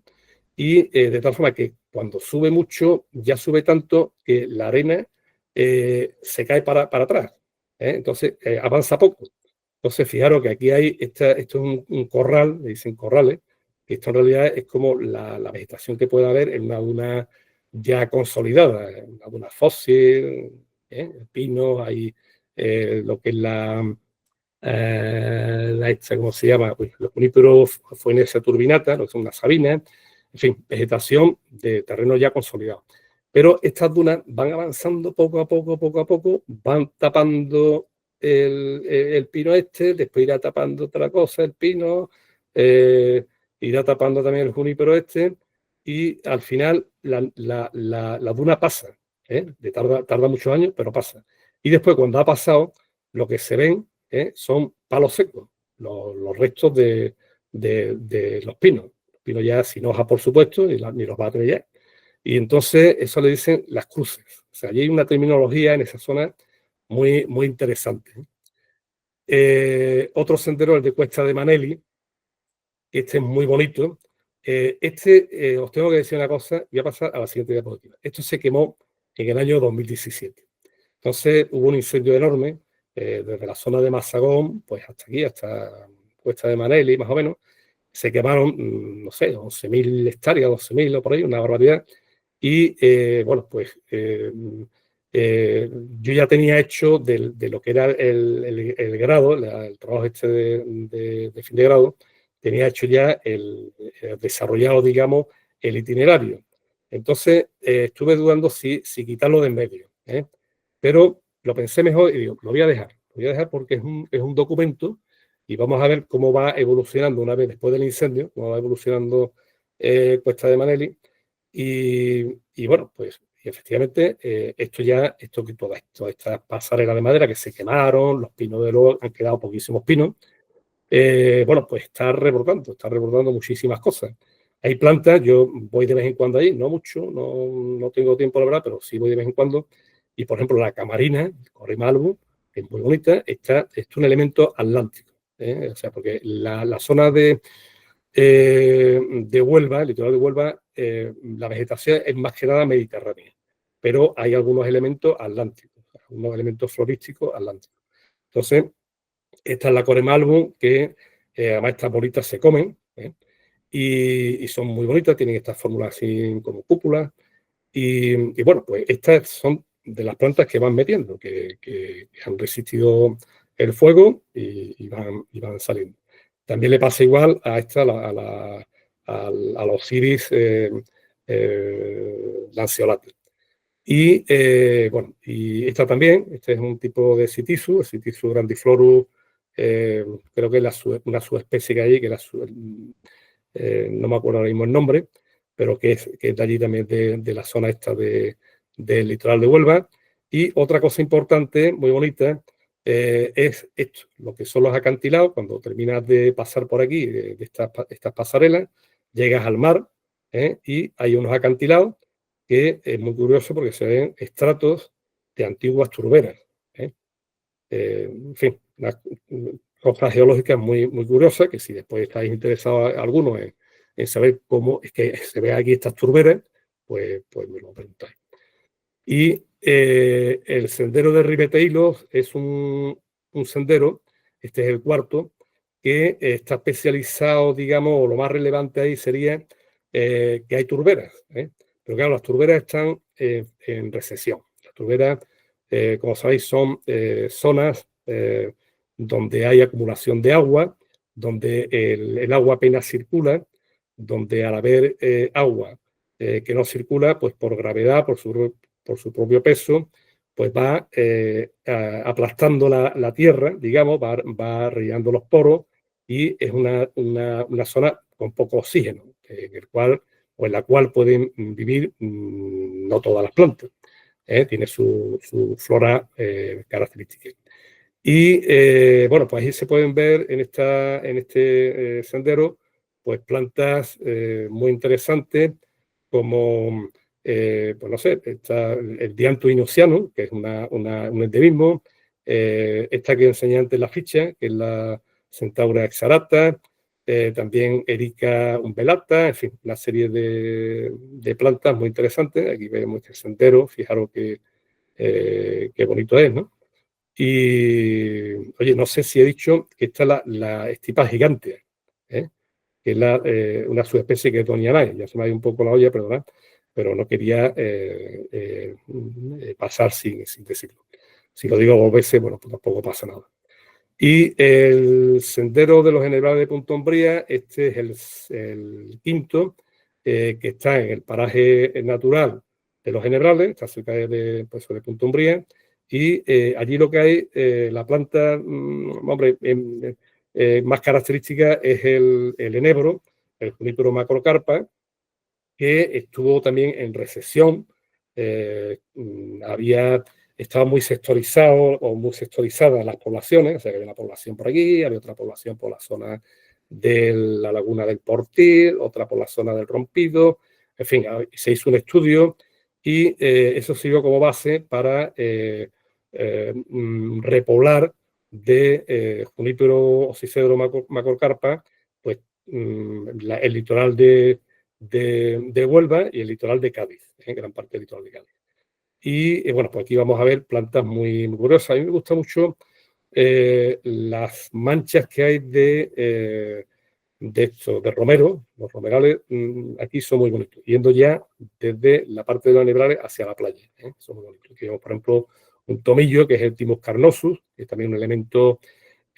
y de tal forma que cuando sube mucho, ya sube tanto que la arena se cae para atrás. Entonces, avanza poco. Entonces, fijaros que aquí hay, esto es un corral, le dicen corrales, que esto en realidad es como la vegetación que puede haber en una duna ya consolidada, una duna fósil, pinos, hay lo que es ¿cómo se llama? Pues, los coníferos Phoenecia turbinata, lo que son unas sabinas, en fin, vegetación de terreno ya consolidado. Pero estas dunas van avanzando poco a poco, van tapando el pino después irá tapando otra cosa, el pino, irá tapando también el junípero y al final la duna pasa, tarda muchos años, pero pasa. Y después, cuando ha pasado, lo que se ven son palos secos, los restos de los pinos. Los pinos ya sin hoja, por supuesto, ni los va a tener ya. Y entonces eso le dicen las cruces. O sea, allí hay una terminología en esa zona muy, muy interesante. Otro sendero, el de Cuesta de Maneli, este es muy bonito. Os tengo que decir una cosa, voy a pasar a la siguiente diapositiva. Esto se quemó en el año 2017. Entonces hubo un incendio enorme desde la zona de Mazagón, pues hasta aquí, hasta Cuesta de Maneli, más o menos. Se quemaron, no sé, 11.000 hectáreas, 12.000 o por ahí, una barbaridad. Y bueno, pues yo ya tenía hecho de lo que era el grado, el trabajo de fin de grado, tenía hecho ya desarrollado, digamos, el itinerario. Entonces estuve dudando si quitarlo de en medio, pero lo pensé mejor y digo, lo voy a dejar porque es un documento y vamos a ver cómo va evolucionando una vez después del incendio, cómo va evolucionando Cuesta de Maneli. Y bueno, pues y efectivamente, todas estas pasarelas de madera que se quemaron, los pinos de luego han quedado poquísimos pinos, bueno, pues está rebrotando muchísimas cosas. Hay plantas, yo voy de vez en cuando ahí, no mucho, no tengo tiempo la verdad, pero sí voy de vez en cuando, Y, por ejemplo, la Camarina, el Corrimalbu, que es muy bonita, es un elemento atlántico. O sea, porque la zona de Huelva, el litoral de Huelva, la vegetación es más que nada mediterránea, pero hay algunos elementos atlánticos, algunos elementos florísticos atlánticos. Entonces, esta es la Coremalbum, que además estas bolitas se comen, y son muy bonitas, tienen estas fórmulas así como cúpulas. Y bueno, pues estas son de las plantas que van metiendo, que han resistido el fuego y van saliendo. También le pasa igual a esta, a los iris lanceolate. Y bueno, y esta también, este es un tipo de Citisu, el Citisu grandiflorus, creo que es una subespecie que hay, que no me acuerdo ahora mismo el nombre, pero que es de allí también, de la zona esta del litoral de Huelva. Y otra cosa importante, muy bonita, es esto, lo que son los acantilados. Cuando terminas de pasar por aquí, de estas pasarelas, llegas al mar, y hay unos acantilados que es muy curioso porque se ven estratos de antiguas turberas. En fin, una cosa geológica muy, muy curiosa, que si después estáis interesados algunos en saber cómo es que se ve aquí estas turberas, pues me lo preguntáis. Y el sendero de Ribetehilos es un sendero, este es el cuarto, que está especializado, digamos, o lo más relevante ahí sería que hay turberas. Pero claro, las turberas están en recesión. Las turberas, como sabéis, son zonas donde hay acumulación de agua, donde el agua apenas circula, donde al haber agua que no circula, pues por gravedad, por su propio peso, pues va aplastando la tierra, digamos, va rellenando los poros, y es una zona con poco oxígeno, en la cual pueden vivir no todas las plantas. Tiene su flora característica. Y bueno, pues ahí se pueden ver en este sendero pues plantas muy interesantes como, pues no sé, está el Dianthus inusianum, que es un endemismo, esta que enseñé antes en la ficha, que es la Centaura exarata, también Erica umbellata, en fin, una serie de plantas muy interesantes. Aquí vemos este sendero, fijaros qué bonito es, ¿no? Y, oye, no sé si he dicho que esta es la estipa gigante, que es una subespecie que es Donianae. Ya se me ha ido un poco la olla, perdonad, pero no quería pasar sin decirlo. Si lo digo 2 veces, bueno, pues tampoco pasa nada. Y el sendero de los generales de Punta Umbría, este es el quinto, que está en el paraje natural de los generales, está cerca de Punta Umbría. Y allí lo que hay, la planta, hombre, más característica es el enebro, el Junípero macrocarpa, que estuvo también en recesión. Estaba muy sectorizado o muy sectorizadas las poblaciones, o sea, que había una población por aquí, había otra población por la zona de la laguna del Portil, otra por la zona del Rompido. En fin, se hizo un estudio y eso sirvió como base para repoblar de Junípero oxicedro macrocarpa, pues el litoral de Huelva y el litoral de Cádiz, en gran parte del litoral de Cádiz. Y bueno, pues aquí vamos a ver plantas muy, muy curiosas. A mí me gusta mucho las manchas que hay de romero. Los romerales aquí son muy bonitos, yendo ya desde la parte de los nebrales hacia la playa. Son muy bonitos. Aquí vemos, por ejemplo, un tomillo, que es el Thymus carnosus, que es también un elemento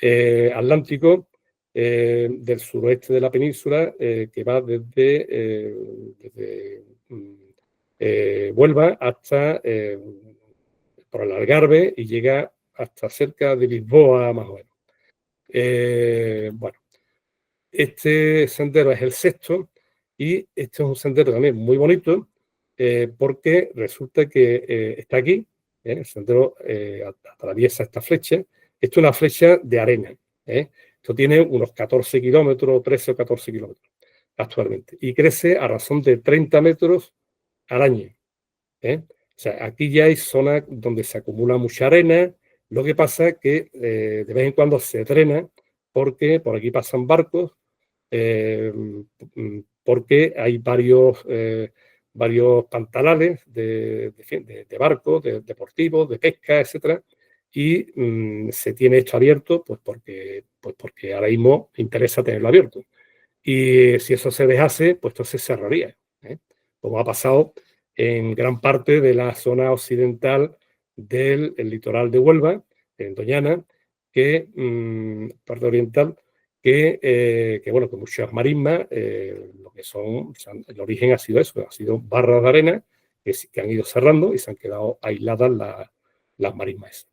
atlántico del suroeste de la península, que va desde Huelva hasta por el Algarve y llega hasta cerca de Lisboa, más o menos. Bueno, este sendero es el sexto, y este es un sendero también muy bonito, porque resulta que está aquí, el sendero atraviesa esta flecha. Esto es una flecha de arena. Esto tiene unos 14 kilómetros, 13 o 14 kilómetros actualmente, y crece a razón de 30 metros al año. O sea, aquí ya hay zonas donde se acumula mucha arena. Lo que pasa es que de vez en cuando se drena porque por aquí pasan barcos, porque hay varios pantanales de barcos, deportivos, de pesca, etcétera, y se tiene esto abierto porque ahora mismo interesa tenerlo abierto. Y si eso se dejase, pues entonces se cerraría, ¿eh? Como ha pasado en gran parte de la zona occidental del litoral de Huelva, en Doñana, parte oriental, que bueno, que muchas marismas, lo que son, el origen ha sido eso, ha sido barras de arena que han ido cerrando y se han quedado aisladas las marismas.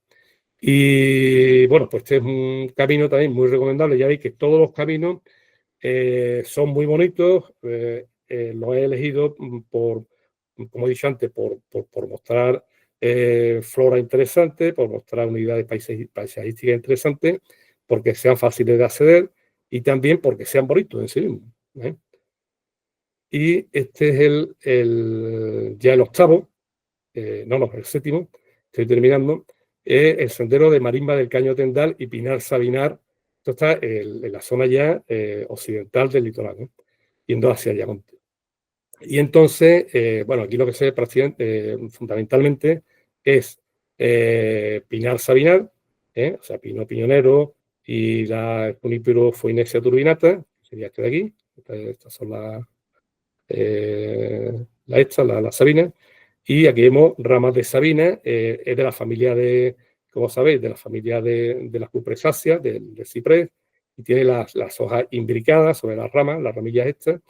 Y bueno, pues este es un camino también muy recomendable. Ya veis que todos los caminos son muy bonitos. Los he elegido como he dicho antes, por mostrar flora interesante, por mostrar unidades paisajísticas interesantes, porque sean fáciles de acceder y también porque sean bonitos en sí mismos, ¿eh? Y este es ya el octavo, no, el séptimo, estoy terminando, el sendero de Marisma del Caño Tendal y Pinar Sabinar. Esto está en la zona ya occidental del litoral, ¿no? Yendo hacia Ayamonte. Y entonces, bueno, aquí lo que se ve fundamentalmente es Pinar Sabinar, o sea, Pino Piñonero y la Junípero foinacea turbinata, sería este de aquí. Estas son las sabinas. Y aquí vemos ramas de sabina, es de la familia como sabéis, de la familia de las cupresáceas, del ciprés, y tiene las hojas imbricadas sobre las ramas, las ramillas estas,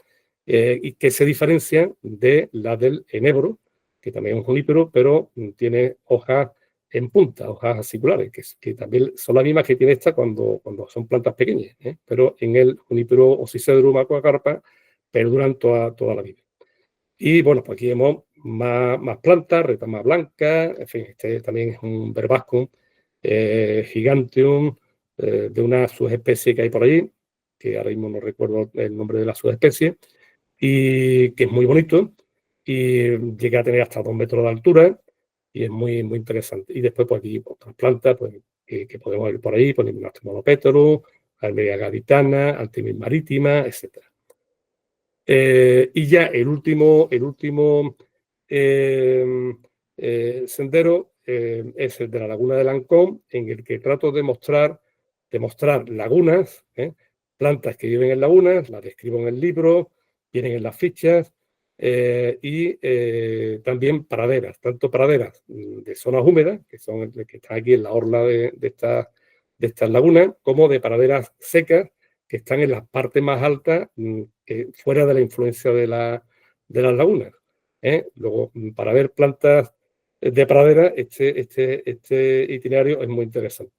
y que se diferencian de las del enebro, que también es un junípero, pero tiene hojas en punta, hojas aciculares, que también son las mismas que tiene esta cuando son plantas pequeñas, ¿eh? Pero en el junípero Oxycedrum aquacarpa perduran toda la vida. Y bueno, pues aquí vemos más plantas, retama blanca, en fin, este también es un verbascum giganteum, de una subespecie que hay por allí, que ahora mismo no recuerdo el nombre de la subespecie, y que es muy bonito, y llega a tener hasta 2 metros de altura, y es muy interesante. Y después, pues aquí otras plantas pues, que podemos ver por ahí, pues Monopétalus, Almeria gaditana, Artemis marítima, etcétera. Y ya el último sendero es el de la Laguna de Lancón, en el que trato de mostrar lagunas, plantas que viven en lagunas, las describo en el libro, vienen en las fichas, y también praderas, tanto praderas de zonas húmedas, que están aquí en la orla de estas lagunas, como de praderas secas, que están en las partes más altas, fuera de la influencia de las lagunas, ¿eh? Luego, para ver plantas de pradera, este itinerario es muy interesante.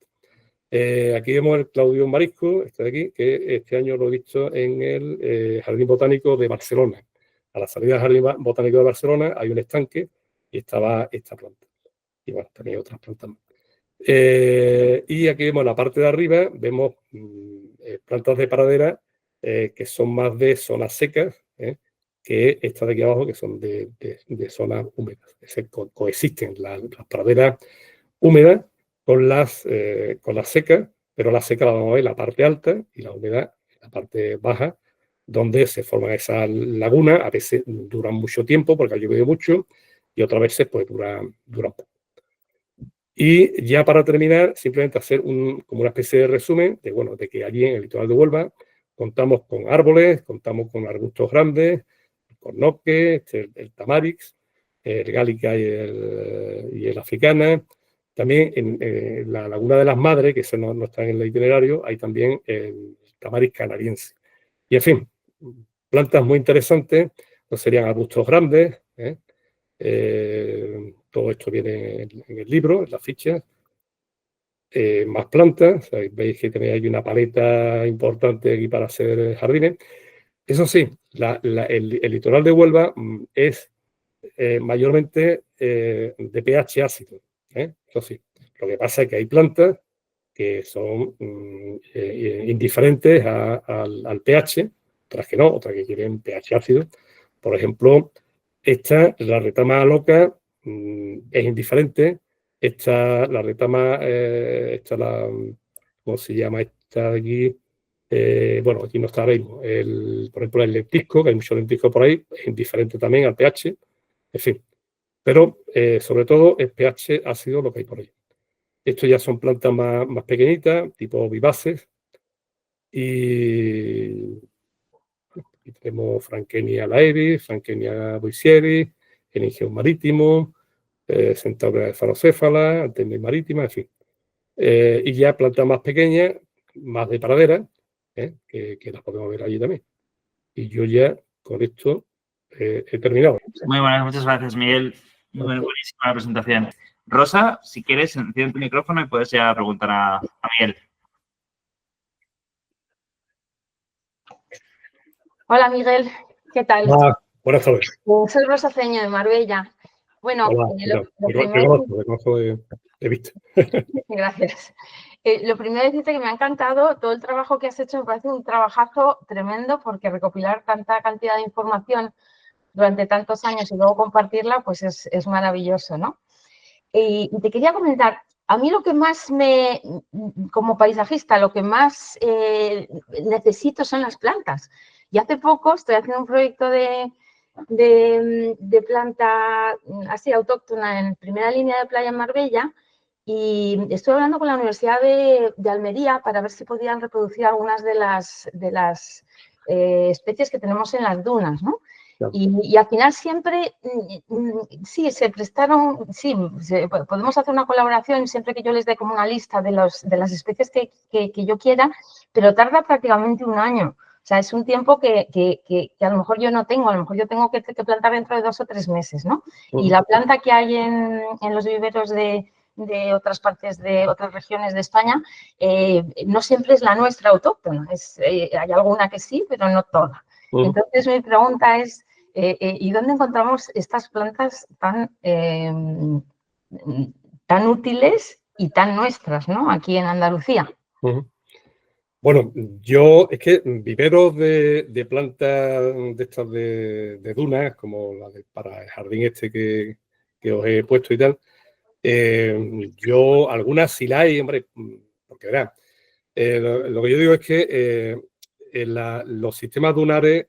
Aquí vemos el Claudio Marisco, este de aquí, que este año lo he visto en el Jardín Botánico de Barcelona. A la salida del Jardín Botánico de Barcelona hay un estanque y estaba esta planta. Y bueno, también otras plantas más. Y aquí vemos la parte de arriba, vemos plantas de pradera que son más de zonas secas, que estas de aquí abajo, que son de zonas húmedas. Coexisten las praderas húmedas con las secas, pero la seca la vamos a ver en la parte alta y la húmeda en la parte baja, donde se forman esas lagunas. A veces duran mucho tiempo porque ha llovido mucho y otras veces pues duran poco. Y ya para terminar, simplemente hacer como una especie de resumen de que allí en el litoral de Huelva contamos con árboles, contamos con arbustos grandes, el cornoque, el tamarix, el gálica y el africana. También en la Laguna de las Madres, que eso no está en el itinerario, hay también el tamarix canariense. Y en fin, plantas muy interesantes, no serían arbustos grandes, todo esto viene en el libro, en las fichas. Más plantas, veis que tenéis aquí una paleta importante aquí para hacer jardines. Eso sí, el litoral de Huelva es mayormente de pH ácido, eso sí. Lo que pasa es que hay plantas que son indiferentes al pH, otras que no, otras que quieren pH ácido. Por ejemplo, esta, la retama loca, es indiferente. Está la retama, está la, ¿cómo se llama? Está aquí, bueno, aquí no está ahora mismo. Por ejemplo, el lentisco, que hay mucho lentisco por ahí, es indiferente también al pH, en fin. Pero, sobre todo, el pH ha sido lo que hay por ahí. Estos ya son plantas más pequeñitas, tipo vivaces, y tenemos Frankenia laevis, Frankenia boissieri, Eningeum marítimo, Centaurea farocéfala, Artemia marítima, en fin. Y ya plantas más pequeñas, más de pradera, que las podemos ver allí también. Y yo ya con esto he terminado. Muy buenas, muchas gracias, Miguel. Buenísima la presentación. Rosa, si quieres, enciende tu micrófono y puedes ya preguntar a Miguel. Hola Miguel, ¿qué tal? Buenas tardes. Soy Rosa Ceño de Marbella. Bueno, Hola, lo primero te conozco de vista. gracias. Lo primero es decirte que me ha encantado todo el trabajo que has hecho, me parece un trabajazo tremendo porque recopilar tanta cantidad de información durante tantos años y luego compartirla, pues es maravilloso, ¿no? Y te quería comentar, a mí lo que más como paisajista, lo que más necesito son las plantas. Y hace poco estoy haciendo un proyecto de planta así autóctona en primera línea de playa en Marbella y estoy hablando con la Universidad de Almería para ver si podían reproducir algunas de las especies que tenemos en las dunas, ¿no? Y al final siempre, sí, se prestaron, sí, podemos hacer una colaboración siempre que yo les dé como una lista de las especies que yo quiera, pero tarda prácticamente un año. O sea, es un tiempo que a lo mejor yo no tengo, a lo mejor yo tengo que plantar dentro de 2 o 3 meses, ¿no? Y la planta que hay en los viveros de otras partes, de otras regiones de España, no siempre es la nuestra autóctona. Hay alguna que sí, pero no toda. Entonces, mi pregunta es, ¿y dónde encontramos estas plantas tan útiles y tan nuestras, ¿no? Aquí en Andalucía. Bueno, yo es que viveros de plantas de estas de dunas, como la para el jardín este que os he puesto y tal, yo algunas sí la hay, hombre, porque verá, lo que yo digo es que los sistemas dunares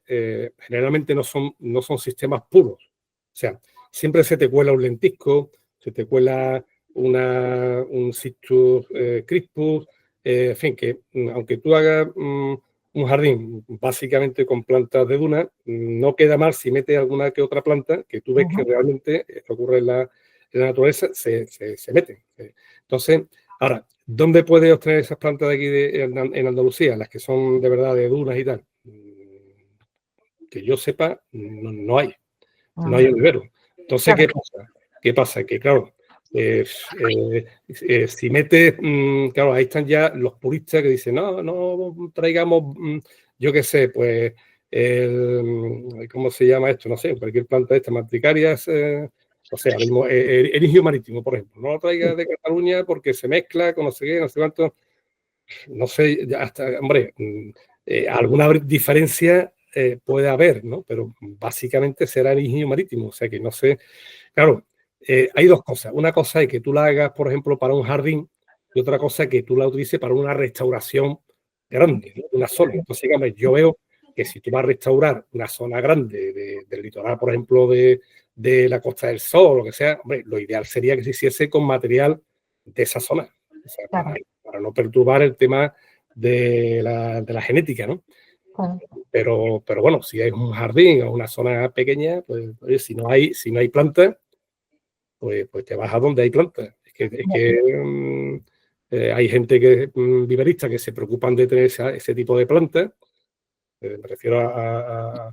generalmente no son sistemas puros. O sea, siempre se te cuela un lentisco, se te cuela un Citrus crispus, en fin, que aunque tú hagas un jardín básicamente con plantas de duna, no queda mal si metes alguna que otra planta que tú ves que realmente, esto ocurre en la naturaleza, se meten. Entonces, ahora, ¿dónde puedes obtener esas plantas de aquí en Andalucía? Las que son de verdad de dunas y tal. Que yo sepa, no hay. No hay vivero. Entonces, ¿qué pasa? Que, claro, si metes, claro, ahí están ya los puristas que dicen, no traigamos, yo qué sé, pues, ¿cómo se llama esto? No sé, cualquier planta de estas mantricarias, o sea, mismo, el Eningeum marítimo, por ejemplo. No lo traigas de Cataluña porque se mezcla con no sé qué, no sé cuánto. No sé, hasta, hombre, alguna diferencia puede haber, ¿no? Pero básicamente será el Eningeum marítimo. O sea que no sé. Claro, hay dos cosas. Una cosa es que tú la hagas, por ejemplo, para un jardín y otra cosa es que tú la utilices para una restauración grande, ¿no? Una zona. Entonces, digamos, yo veo que si tú vas a restaurar una zona grande del litoral, por ejemplo, de la Costa del Sol o lo que sea, hombre, lo ideal sería que se hiciese con material de esa zona, o sea, para no perturbar el tema de la genética, ¿no? Pero bueno, si hay un jardín o una zona pequeña, pues oye, si no hay plantas, pues te vas a donde hay plantas. Es que hay gente viverista que se preocupan de tener ese tipo de plantas. Me refiero a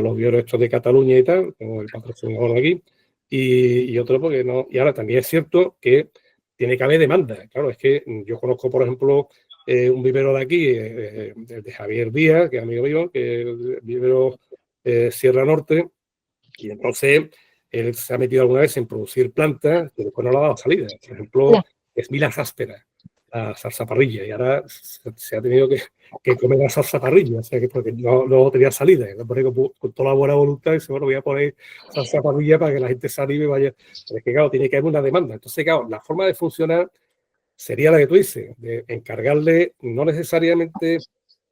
los viveros estos de Cataluña y tal, como el patrocinador de aquí, y otro porque no. Y ahora también es cierto que tiene que haber demanda. Claro, es que yo conozco, por ejemplo, un vivero de aquí, de Javier Díaz, que es amigo mío, que es el vivero Sierra Norte, y entonces él se ha metido alguna vez en producir plantas, pero después no le ha dado salida. Por ejemplo, Esmilas áspera, la zarzaparrilla, y ahora se ha tenido que comer la salsa parrilla, o sea, que porque no tenía salida. Lo pone con toda la buena voluntad y dice, bueno, voy a poner salsa parrilla para que la gente se anime y vaya. Pero es que, claro, tiene que haber una demanda. Entonces, claro, la forma de funcionar sería la que tú dices, de encargarle no necesariamente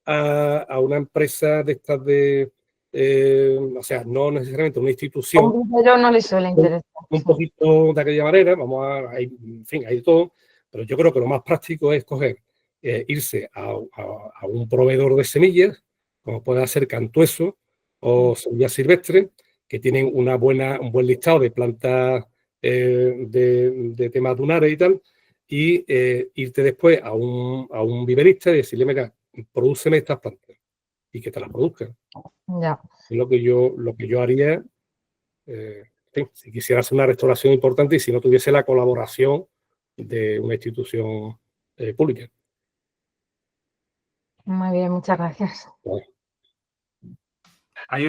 a una empresa de estas o sea, no necesariamente una institución, Pero no le suele interesar. un poquito de aquella manera, en fin, hay todo, pero yo creo que lo más práctico es irse a un proveedor de semillas, como puede ser Cantueso o Semillas Silvestres, que tienen un buen listado de plantas de temas dunares y tal, y irte después a un viverista y decirle, mira, prodúceme estas plantas y que te las produzcan. Ya. Es lo que yo haría. Si quisiera hacer una restauración importante y si no tuviese la colaboración de una institución pública. Muy bien, muchas gracias. Bueno, Hay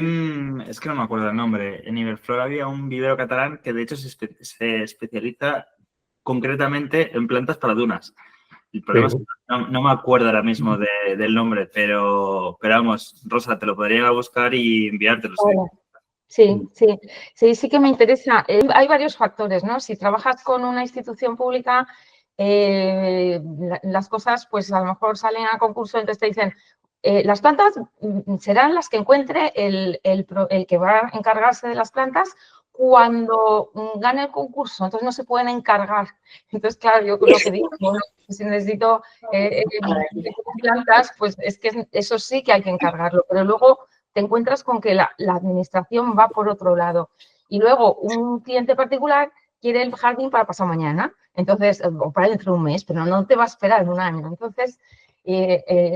es que no me acuerdo el nombre, en Iberflora había un vivero catalán que de hecho se especializa concretamente en plantas para dunas. El problema es que no me acuerdo ahora mismo del nombre, pero vamos, Rosa, te lo podría buscar y enviártelo. Sí, sí que me interesa. Hay varios factores, ¿no? Si trabajas con una institución pública, las cosas pues a lo mejor salen a concurso, entonces te dicen, las plantas serán las que encuentre el que va a encargarse de las plantas cuando gane el concurso, entonces no se pueden encargar. Entonces, claro, yo lo que digo, bueno, si necesito plantas, pues es que eso sí que hay que encargarlo, pero luego te encuentras con que la administración va por otro lado. Y luego un cliente particular quiere el jardín para pasado mañana, entonces, o para dentro de un mes, pero no te va a esperar un año. Entonces,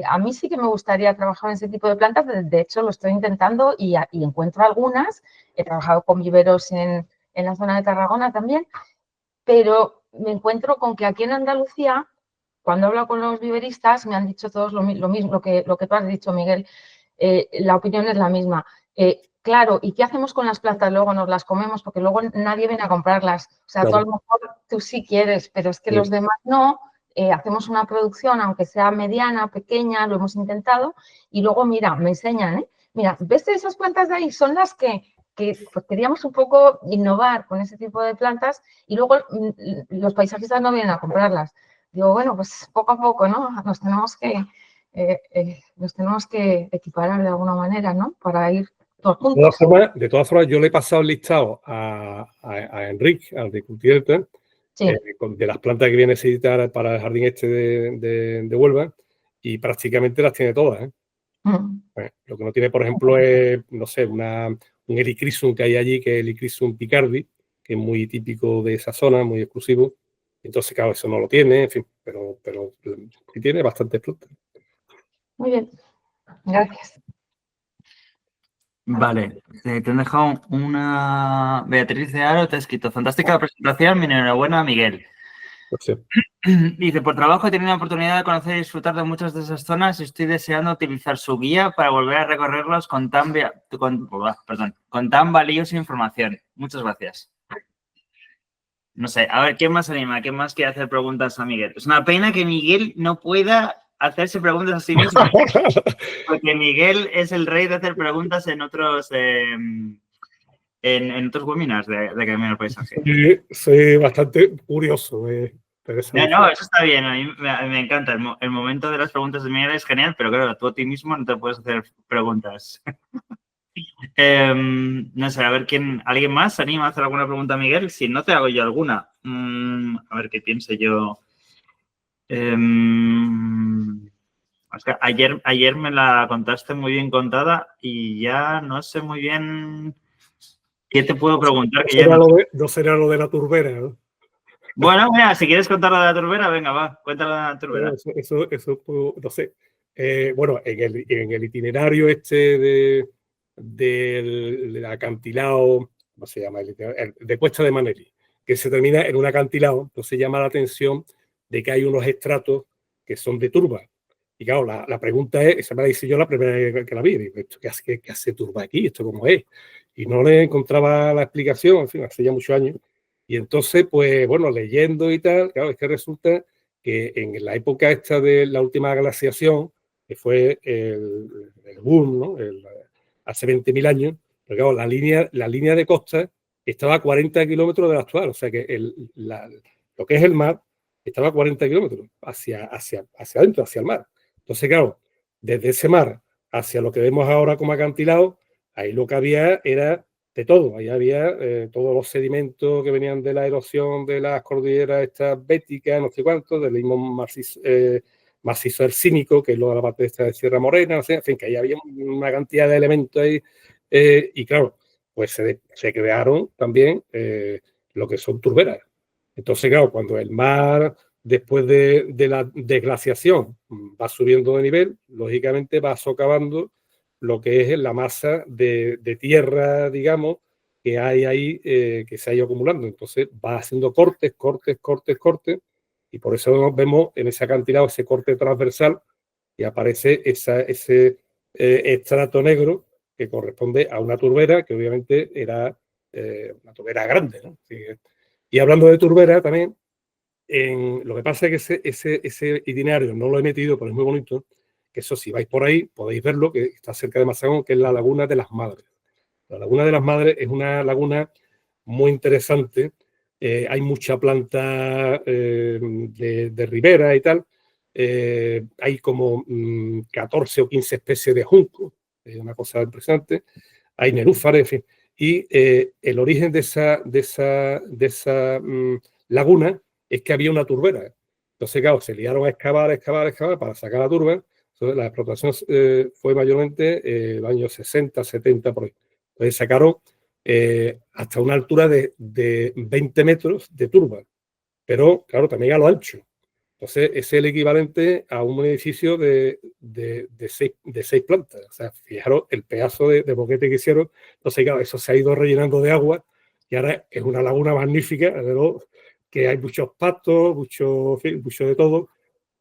a mí sí que me gustaría trabajar en ese tipo de plantas, de hecho lo estoy intentando y encuentro algunas. He trabajado con viveros en la zona de Tarragona también, pero me encuentro con que aquí en Andalucía, cuando hablo con los viveristas, me han dicho todos lo mismo, lo que tú has dicho, Miguel. La opinión es la misma. Claro, ¿y qué hacemos con las plantas? Luego nos las comemos porque luego nadie viene a comprarlas. O sea, claro, tú a lo mejor tú sí quieres, pero es que los demás no. Hacemos una producción, aunque sea mediana, pequeña, lo hemos intentado, y luego, mira, me enseñan, mira, ¿ves esas plantas de ahí? Son las que pues, queríamos un poco innovar con ese tipo de plantas y luego los paisajistas no vienen a comprarlas. Digo, bueno, pues poco a poco, ¿no? Nos tenemos que equiparar de alguna manera, ¿no? Para ir todos juntos. De todas formas, yo le he pasado el listado a Enrique, al de Cultiverta, sí, de las plantas que viene a necesitar para el jardín este de Huelva, y prácticamente las tiene todas, ¿eh? Lo que no tiene, por ejemplo, es, no sé, un Helichrysum que hay allí, que es Helichrysum picardi, que es muy típico de esa zona, muy exclusivo. Entonces, claro, eso no lo tiene, en fin, pero sí tiene bastantes plantas. Muy bien, gracias. Vale, te han dejado una... Beatriz de Aro te ha escrito, fantástica presentación, mi enhorabuena, Miguel. Sí. Dice, por trabajo he tenido la oportunidad de conocer y disfrutar de muchas de esas zonas y estoy deseando utilizar su guía para volver a recorrerlos con tan valiosa información. Muchas gracias. No sé, a ver, ¿quién más anima? ¿Quién más quiere hacer preguntas a Miguel? Es una pena que Miguel no pueda hacerse preguntas a sí mismo. Porque Miguel es el rey de hacer preguntas en otros... En otros webinars de Academia del Paisaje. Sí, soy bastante curioso. No, eso está bien. A mí me encanta. El momento de las preguntas de Miguel es genial, pero claro, tú a ti mismo no te puedes hacer preguntas. No sé, a ver, ¿alguien más se anima a hacer alguna pregunta a Miguel? Si no, te hago yo alguna. A ver qué piense yo. Es que ayer me la contaste muy bien contada y ya no sé muy bien... ¿Qué te puedo preguntar? No será lo de la turbera, ¿no? Bueno, mira, si quieres contar lo de la turbera, venga, va, cuéntalo de la turbera. Eso no sé. Bueno, en el itinerario este del acantilado, ¿cómo se llama? De Cuesta de Maneli, que se termina en un acantilado, entonces llama la atención de que hay unos estratos que son de turba. Y claro, la pregunta es, esa me la hice yo la primera vez que la vi, digo, ¿qué hace turba aquí? ¿Esto cómo es? Y no le encontraba la explicación, en fin, hace ya muchos años. Y entonces, pues, bueno, leyendo y tal, claro, es que resulta que en la época esta de la última glaciación, que fue el boom, ¿no? Hace 20.000 años, pero claro, la línea de costa estaba a 40 kilómetros de la actual, o sea que lo que es el mar estaba a 40 kilómetros hacia adentro, hacia el mar. Entonces, claro, desde ese mar hacia lo que vemos ahora como acantilado, ahí lo que había era de todo. Ahí había todos los sedimentos que venían de la erosión de las cordilleras estas béticas, no sé cuánto, del limón macizo hercínico, que es lo de la parte esta de Sierra Morena, no sé, en fin, que ahí había una cantidad de elementos ahí. Y claro, pues se crearon también lo que son turberas. Entonces, claro, cuando el mar, después de la desglaciación, va subiendo de nivel, lógicamente va socavando lo que es la masa de tierra, digamos, que hay ahí, que se ha ido acumulando. Entonces va haciendo cortes, y por eso vemos en ese acantilado ese corte transversal y aparece ese estrato negro que corresponde a una turbera que obviamente era una turbera grande, ¿no? Y hablando de turbera también, lo que pasa es que ese itinerario no lo he metido, pero es muy bonito, que eso si vais por ahí podéis verlo, que está cerca de Mazagón, que es la Laguna de las Madres. La Laguna de las Madres es una laguna muy interesante, hay mucha planta de ribera y tal, hay como 14 o 15 especies de junco, es una cosa impresionante, hay nenúfares, en fin, y el origen de esa laguna es que había una turbera. Entonces, claro, se liaron a excavar para sacar la turba. Entonces, la explotación fue mayormente los años 60, 70, por ahí. Entonces, sacaron hasta una altura de 20 metros de turba, pero, claro, también a lo ancho. Entonces, es el equivalente a un edificio de 6 plantas. O sea, fijaros el pedazo de boquete que hicieron. Entonces, claro, eso se ha ido rellenando de agua y ahora es una laguna magnífica, que hay muchos pastos, mucho de todo,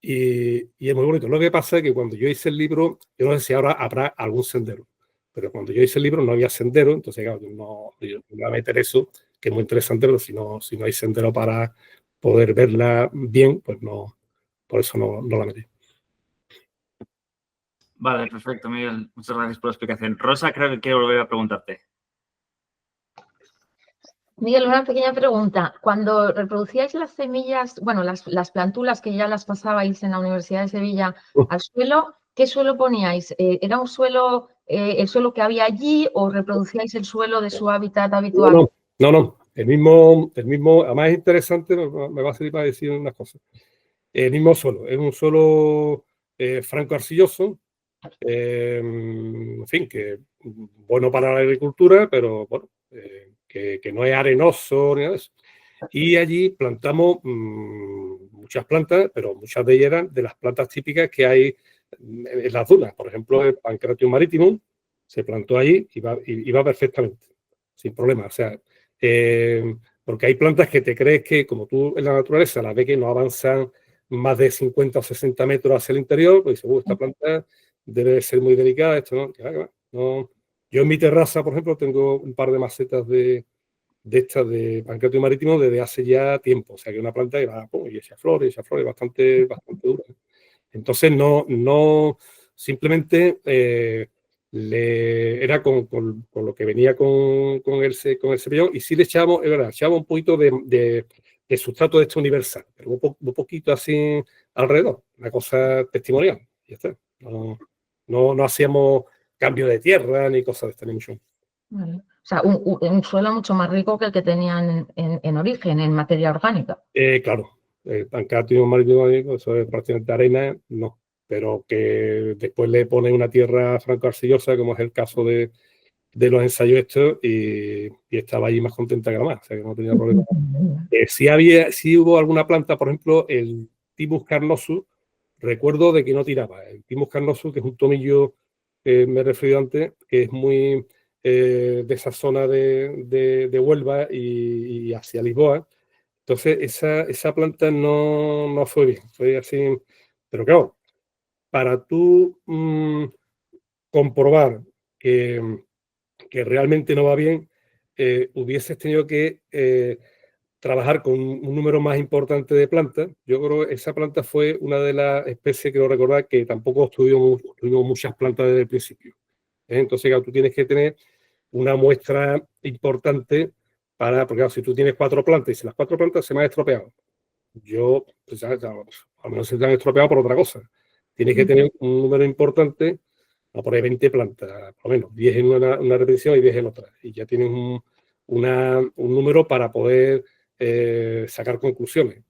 y es muy bonito. Lo que pasa es que cuando yo hice el libro, yo no sé si ahora habrá algún sendero, pero cuando yo hice el libro no había sendero, entonces claro, yo no voy a meter eso, que es muy interesante, pero si no hay sendero para poder verla bien, pues no, por eso no la metí. Vale, perfecto, Miguel. Muchas gracias por la explicación. Rosa, creo que quiero volver a preguntarte. Miguel, una pequeña pregunta. Cuando reproducíais las semillas, bueno, las plantulas que ya las pasabais en la Universidad de Sevilla al suelo, ¿qué suelo poníais? ¿Era un suelo, el suelo que había allí o reproducíais el suelo de su hábitat habitual? No. El mismo, además es interesante, me va a servir para decir unas cosas. El mismo suelo, es un suelo franco-arcilloso, en fin, que bueno para la agricultura, pero bueno, que no es arenoso ni nada de eso. Y allí plantamos muchas plantas, pero muchas de ellas eran de las plantas típicas que hay en las dunas. Por ejemplo, el Pancratium maritimum se plantó allí y va perfectamente, sin problema. O sea, porque hay plantas que te crees que, como tú en la naturaleza las ves que no avanzan más de 50 o 60 metros hacia el interior, pues dices, esta planta debe ser muy delicada, esto no, no. Yo en mi terraza, por ejemplo, tengo un par de macetas de estas de Pancratium marítimo desde hace ya tiempo, o sea que una planta que va y echa flores, bastante dura. Entonces no simplemente era con lo que venía con el cepillón, y sí le echábamos, es verdad, echábamos un poquito de sustrato de este universal, pero un poquito así alrededor, una cosa testimonial, y ya está. No hacíamos cambio de tierra ni cosas de esta dimensión. Vale. O sea, un suelo mucho más rico que el que tenían en origen, en materia orgánica. Claro, el Pancratium marítimo, eso es prácticamente arena, no, pero que después le ponen una tierra franco-arcillosa, como es el caso de los ensayos estos, y estaba allí más contenta que la más, o sea que no tenía problema. Sí hubo alguna planta, por ejemplo, el Thymus carnosus, recuerdo de que no tiraba. El Thymus carnosus, que es un tomillo que me he referido antes, que es muy de esa zona de Huelva y hacia Lisboa. Entonces, esa planta no fue bien, fue así. Pero claro, para tú comprobar que realmente no va bien, hubieses tenido que trabajar con un número más importante de plantas. Yo creo que esa planta fue una de las especies, creo recordar, que tampoco tuvimos muchas plantas desde el principio. Entonces, claro, tú tienes que tener una muestra importante porque claro, si tú tienes 4 plantas y si las 4 plantas se me han estropeado, pues, al menos se te han estropeado por otra cosa. Tienes que tener un número importante, a poner 20 plantas, por lo menos, 10 en una repetición y 10 en otra. Y ya tienes un número para poder sacar conclusiones.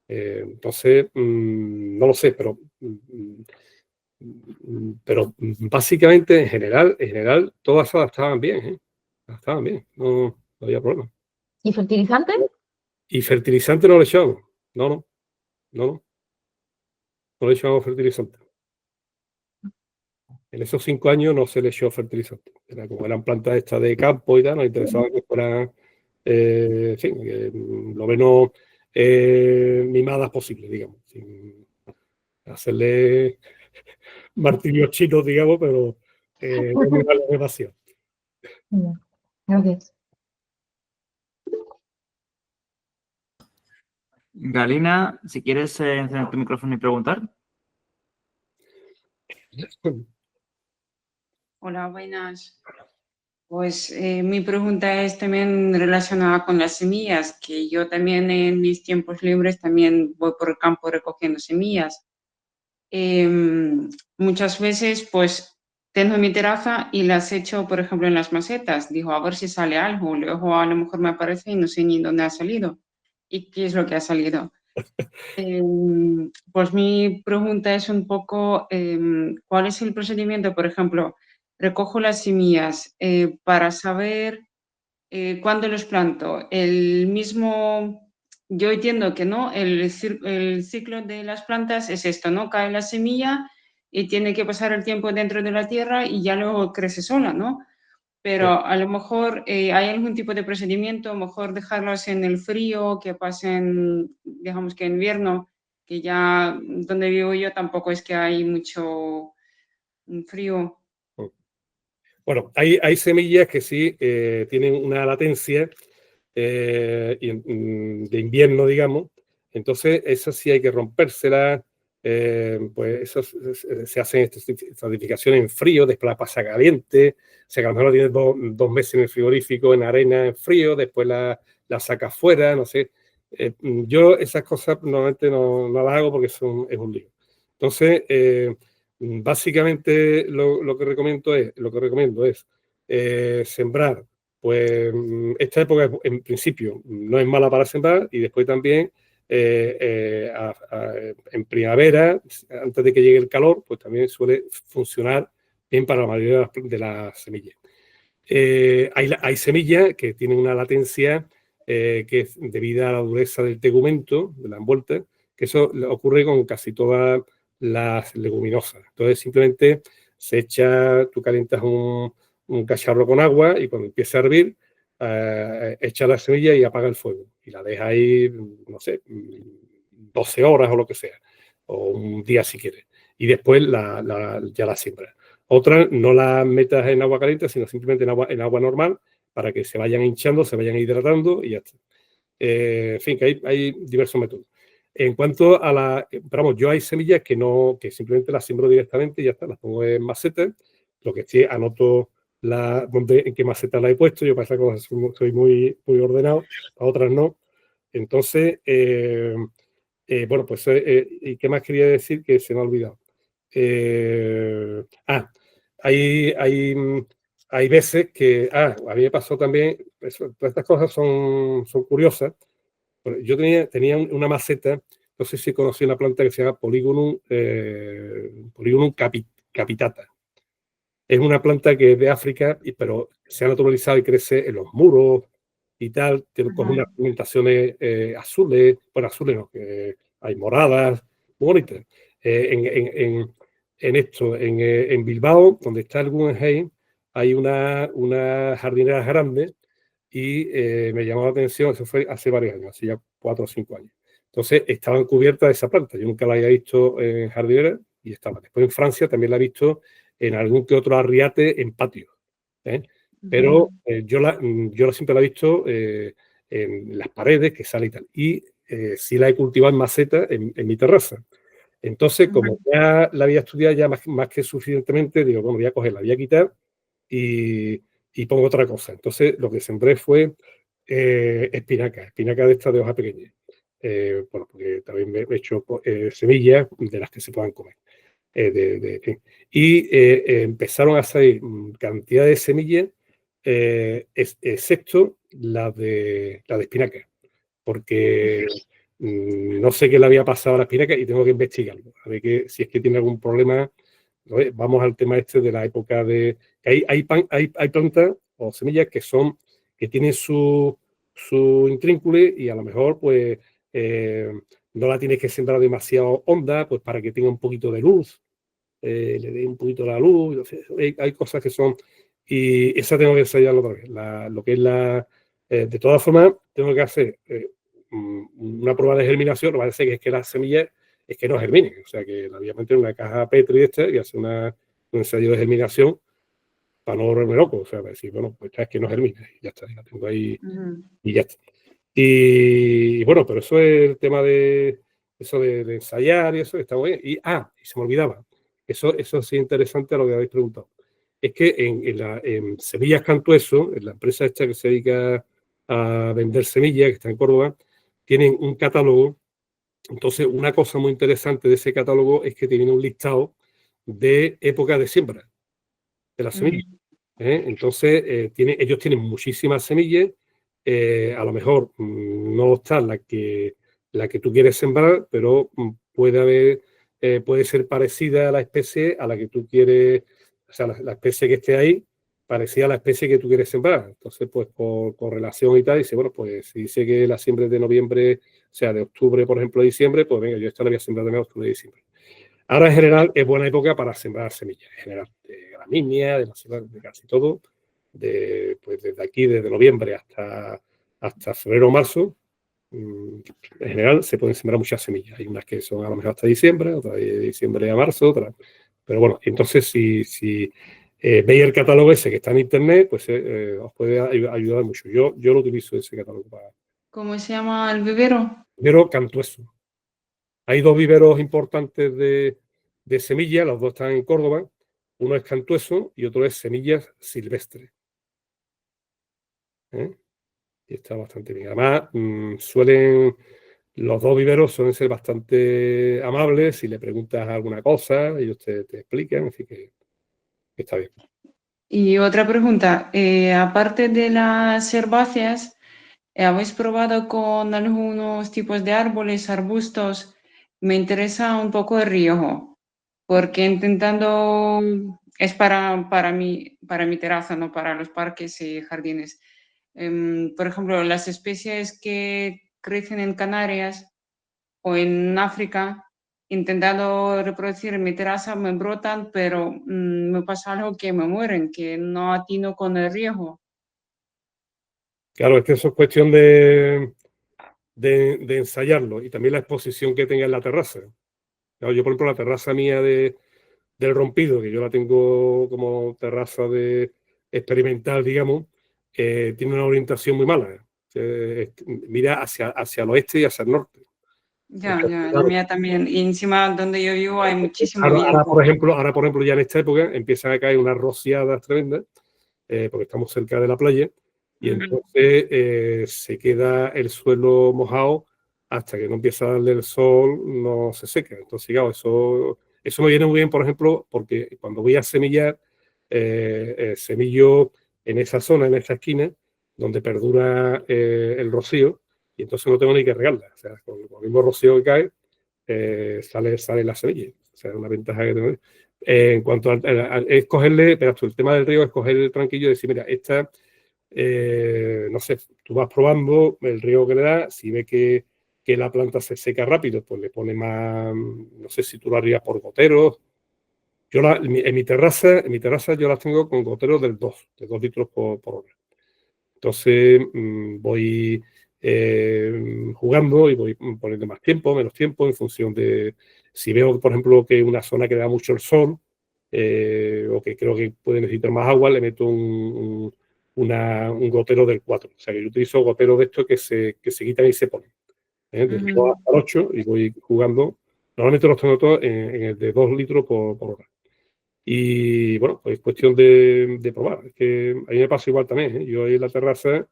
Entonces, no lo sé, pero básicamente, en general, todas se adaptaban bien, ¿eh? Adaptaban bien, no había problema. ¿Y fertilizante? Y fertilizante no le echamos, no le echamos fertilizante. En esos 5 años no se le echó fertilizante. Como eran plantas estas de campo y tal, nos interesaba que fueran, en fin, lo menos mimadas posible, digamos, sin hacerle martirios chinos, digamos, pero no mimarle demasiado. Gracias. Galina, si quieres encender tu micrófono y preguntar. Hola, buenas. Pues mi pregunta es también relacionada con las semillas, que yo también en mis tiempos libres también voy por el campo recogiendo semillas. Muchas veces pues tengo mi terraza y las echo, por ejemplo, en las macetas. Digo, a ver si sale algo. Luego a lo mejor me aparece y no sé ni dónde ha salido y qué es lo que ha salido. Pues mi pregunta es un poco, ¿cuál es el procedimiento? Por ejemplo, recojo las semillas para saber cuándo los planto. El mismo, yo entiendo que no, el ciclo de las plantas es esto, ¿no? Cae la semilla y tiene que pasar el tiempo dentro de la tierra y ya luego crece sola, ¿no? Pero a lo mejor hay algún tipo de procedimiento, a lo mejor dejarlos en el frío, que pasen, digamos que en invierno, que ya donde vivo yo tampoco es que hay mucho frío. Bueno, hay semillas que sí tienen una latencia de invierno, digamos. Entonces, esas sí hay que rompérselas. Pues esas se hacen estratificaciones en frío, después la pasa caliente. O sea, que a lo mejor tienes 2 meses en el frigorífico, en arena, en frío, después la sacas fuera, no sé. Yo esas cosas normalmente no las hago porque es un lío. Entonces, básicamente lo que recomiendo es sembrar. Pues esta época en principio no es mala para sembrar y después también en primavera, antes de que llegue el calor, pues también suele funcionar bien para la mayoría de las semillas. Hay semillas que tienen una latencia que es debida a la dureza del tegumento, de la envuelta, que eso ocurre con casi todas las leguminosas. Entonces simplemente tú calientas un cacharro con agua y cuando empiece a hervir, echa la semilla y apaga el fuego. Y la deja ahí, no sé, 12 horas o lo que sea, o un día si quieres. Y después ya la siembras. Otras no las metas en agua caliente, sino simplemente en agua normal para que se vayan hinchando, se vayan hidratando y ya está. En fin, que hay diversos métodos. En cuanto a pero vamos, yo hay semillas que simplemente las siembro directamente y ya está, las pongo en macetas. Lo que sí, anoto en qué maceta la he puesto. Yo para esas cosas soy muy, muy ordenado, para otras no. Entonces, bueno, pues, ¿y qué más quería decir que se me ha olvidado? Hay veces que, a mí me pasó también, todas estas cosas son curiosas. Yo tenía una maceta, no sé si conocí una planta que se llama Polygonum capitata. Es una planta que es de África, pero se ha naturalizado y crece en los muros y tal. Coge unas pigmentaciones azules, bueno, azules no, que hay moradas, muy bonitas. En Bilbao, donde está el Guggenheim, hay una jardinera grande y me llamó la atención, eso fue hace varios años, hace ya 4 o 5 años. Entonces, estaban cubiertas de esa planta. Yo nunca la había visto en jardinera y estaba. Después en Francia también la he visto en algún que otro arriate en patio. Pero yo siempre la he visto en las paredes, que sale y tal. Y sí la he cultivado en maceta en mi terraza. Entonces, como ya la había estudiado ya más que suficientemente, digo, bueno, voy a cogerla, voy a quitar y pongo otra cosa. Entonces, lo que sembré fue espinaca de esta de hoja pequeña. Bueno, porque también me he hecho semillas de las que se puedan comer. Empezaron a salir cantidad de semillas, excepto la de espinaca, porque no sé qué le había pasado a la espinaca y tengo que investigarlo, a ver si es que tiene algún problema. ¿No? Vamos al tema este de la época de... Hay plantas o semillas que tienen su intrínculo y a lo mejor pues no la tienes que sembrar demasiado honda pues para que tenga un poquito de luz, le dé un poquito la luz. Hay cosas que son... Y esa tengo que ensayarlo otra vez. Lo que es de todas formas, tengo que hacer una prueba de germinación. Lo que pasa es que las semillas es que no germinen. O sea, que la voy a meter en una caja Petri y hacer un ensayo de germinación para no volverme loco. O sea, para decir, bueno, pues es que no germina. Y ya está, la tengo ahí y ya está. Y bueno, pero eso es el tema de eso de ensayar y eso está muy bien. Y se me olvidaba. Eso sí es interesante a lo que habéis preguntado. Es que en Semillas Cantueso, en la empresa esta que se dedica a vender semillas, que está en Córdoba, tienen un catálogo. Entonces, una cosa muy interesante de ese catálogo es que tiene un listado de épocas de siembra de las semillas. Entonces, ellos tienen muchísimas semillas. A lo mejor no está la que tú quieres sembrar, pero puede ser parecida a la especie a la que tú quieres, o sea, la especie que esté ahí, parecida a la especie que tú quieres sembrar. Entonces, pues por correlación y tal, dice, bueno, pues si dice que la siembra es de noviembre, o sea, de octubre, por ejemplo, a diciembre, pues venga, yo esta la voy a sembrar de octubre y diciembre. Ahora, en general, es buena época para sembrar semillas, en general, de gramínea, de casi todo, pues desde aquí, desde noviembre hasta febrero o marzo, en general se pueden sembrar muchas semillas. Hay unas que son a lo mejor hasta diciembre, otras de diciembre a marzo, otras. Pero bueno, entonces si veis el catálogo ese que está en internet, pues os puede ayudar mucho. Yo lo utilizo ese catálogo para... ¿Cómo se llama el vivero? Vivero Cantueso. Hay dos viveros importantes de semillas, los dos están en Córdoba. Uno es Cantueso y otro es Semillas Silvestres. Y está bastante bien. Además, los dos viveros suelen ser bastante amables. Si le preguntas alguna cosa, ellos te explican, así que está bien. Y otra pregunta, aparte de las herbáceas, ¿habéis probado con algunos tipos de árboles, arbustos? Me interesa un poco el riego, porque intentando, es para mi terraza, no para los parques y jardines. Por ejemplo, las especies que crecen en Canarias o en África, intentando reproducir en mi terraza, me brotan, pero me pasa algo que me mueren, que no atino con el riego. Claro, es que eso es cuestión de ensayarlo y también la exposición que tenga en la terraza. Claro, yo, por ejemplo, la terraza mía del Rompido, que yo la tengo como terraza experimental, digamos, tiene una orientación muy mala. Mira hacia el oeste y hacia el norte. Ya, la mía también. Y encima donde yo vivo hay muchísimo ahora, viento. por ejemplo, ya en esta época empiezan a caer unas rociadas tremendas, porque estamos cerca de la playa, y entonces se queda el suelo mojado hasta que no empieza a darle el sol, no se seca. Entonces, claro, eso me viene muy bien, por ejemplo, porque cuando voy a semillar, semillo en esa zona, en esa esquina, donde perdura el rocío, y entonces no tengo ni que regarla. O sea, con el mismo rocío que cae, sale la semilla. O sea, es una ventaja que tengo. En cuanto a escogerle, pero el tema del río, escoger el tranquillo y decir, mira, esta, no sé, tú vas probando el riego que le das, si ve que la planta se seca rápido, pues le pone más, no sé si tú lo harías por goteros. Yo en mi terraza yo las tengo con goteros de 2 litros por hora. Entonces voy jugando y voy poniendo más tiempo, menos tiempo, en función de si veo, por ejemplo, que una zona que da mucho el sol o que creo que puede necesitar más agua, le meto un gotero del 4. O sea, que yo utilizo goteros de estos que se quitan y se ponen. Del 2 hasta el 8 y voy jugando. Normalmente los tengo todos en el de 2 litros por hora. Y bueno, pues es cuestión de probar. Es que a mí me pasa igual también. Yo ahí en la terraza,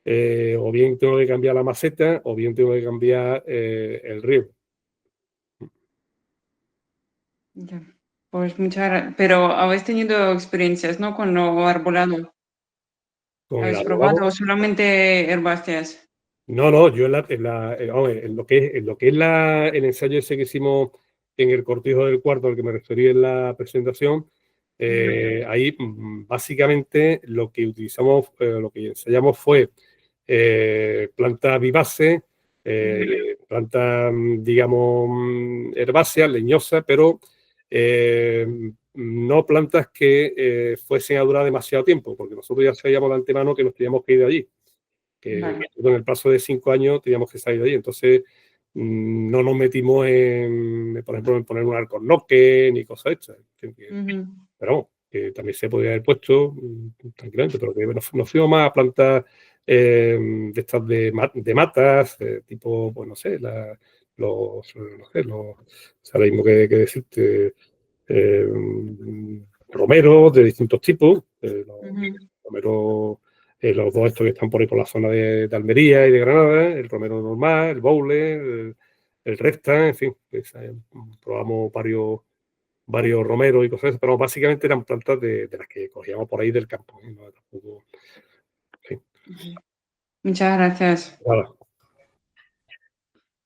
o bien tengo que cambiar la maceta, o bien tengo que cambiar el riego. Ya. Pues muchas gracias. Pero habéis tenido experiencias, ¿no? Con lo arbolado. Con el ¿Habéis arbolado. probado o solamente herbáceas? No, yo vamos, en lo que es el ensayo ese que hicimos en el cortijo del cuarto al que me referí en la presentación, ahí básicamente lo que utilizamos, lo que ensayamos fue plantas vivaces, plantas, digamos, herbáceas, leñosas, pero no plantas que fuesen a durar demasiado tiempo, porque nosotros ya sabíamos de antemano que nos teníamos que ir de allí. Vale. Que en el plazo de 5 años teníamos que salir de ahí. Entonces, no nos metimos por ejemplo, en poner un alcornoque ni cosas estas. Pero vamos, que también se podía haber puesto tranquilamente, pero que nos fuimos más a plantas de estas de matas, tipo, pues no sé, no sé, ahora mismo que decirte, romeros de distintos tipos, romeros. Los dos estos que están por ahí por la zona de Almería y de Granada, el romero normal, el boule, el recta, en fin, pues, probamos varios romeros y cosas así, pero básicamente eran plantas de las que cogíamos por ahí del campo. ¿No? Tampoco, sí. Muchas gracias. Nada.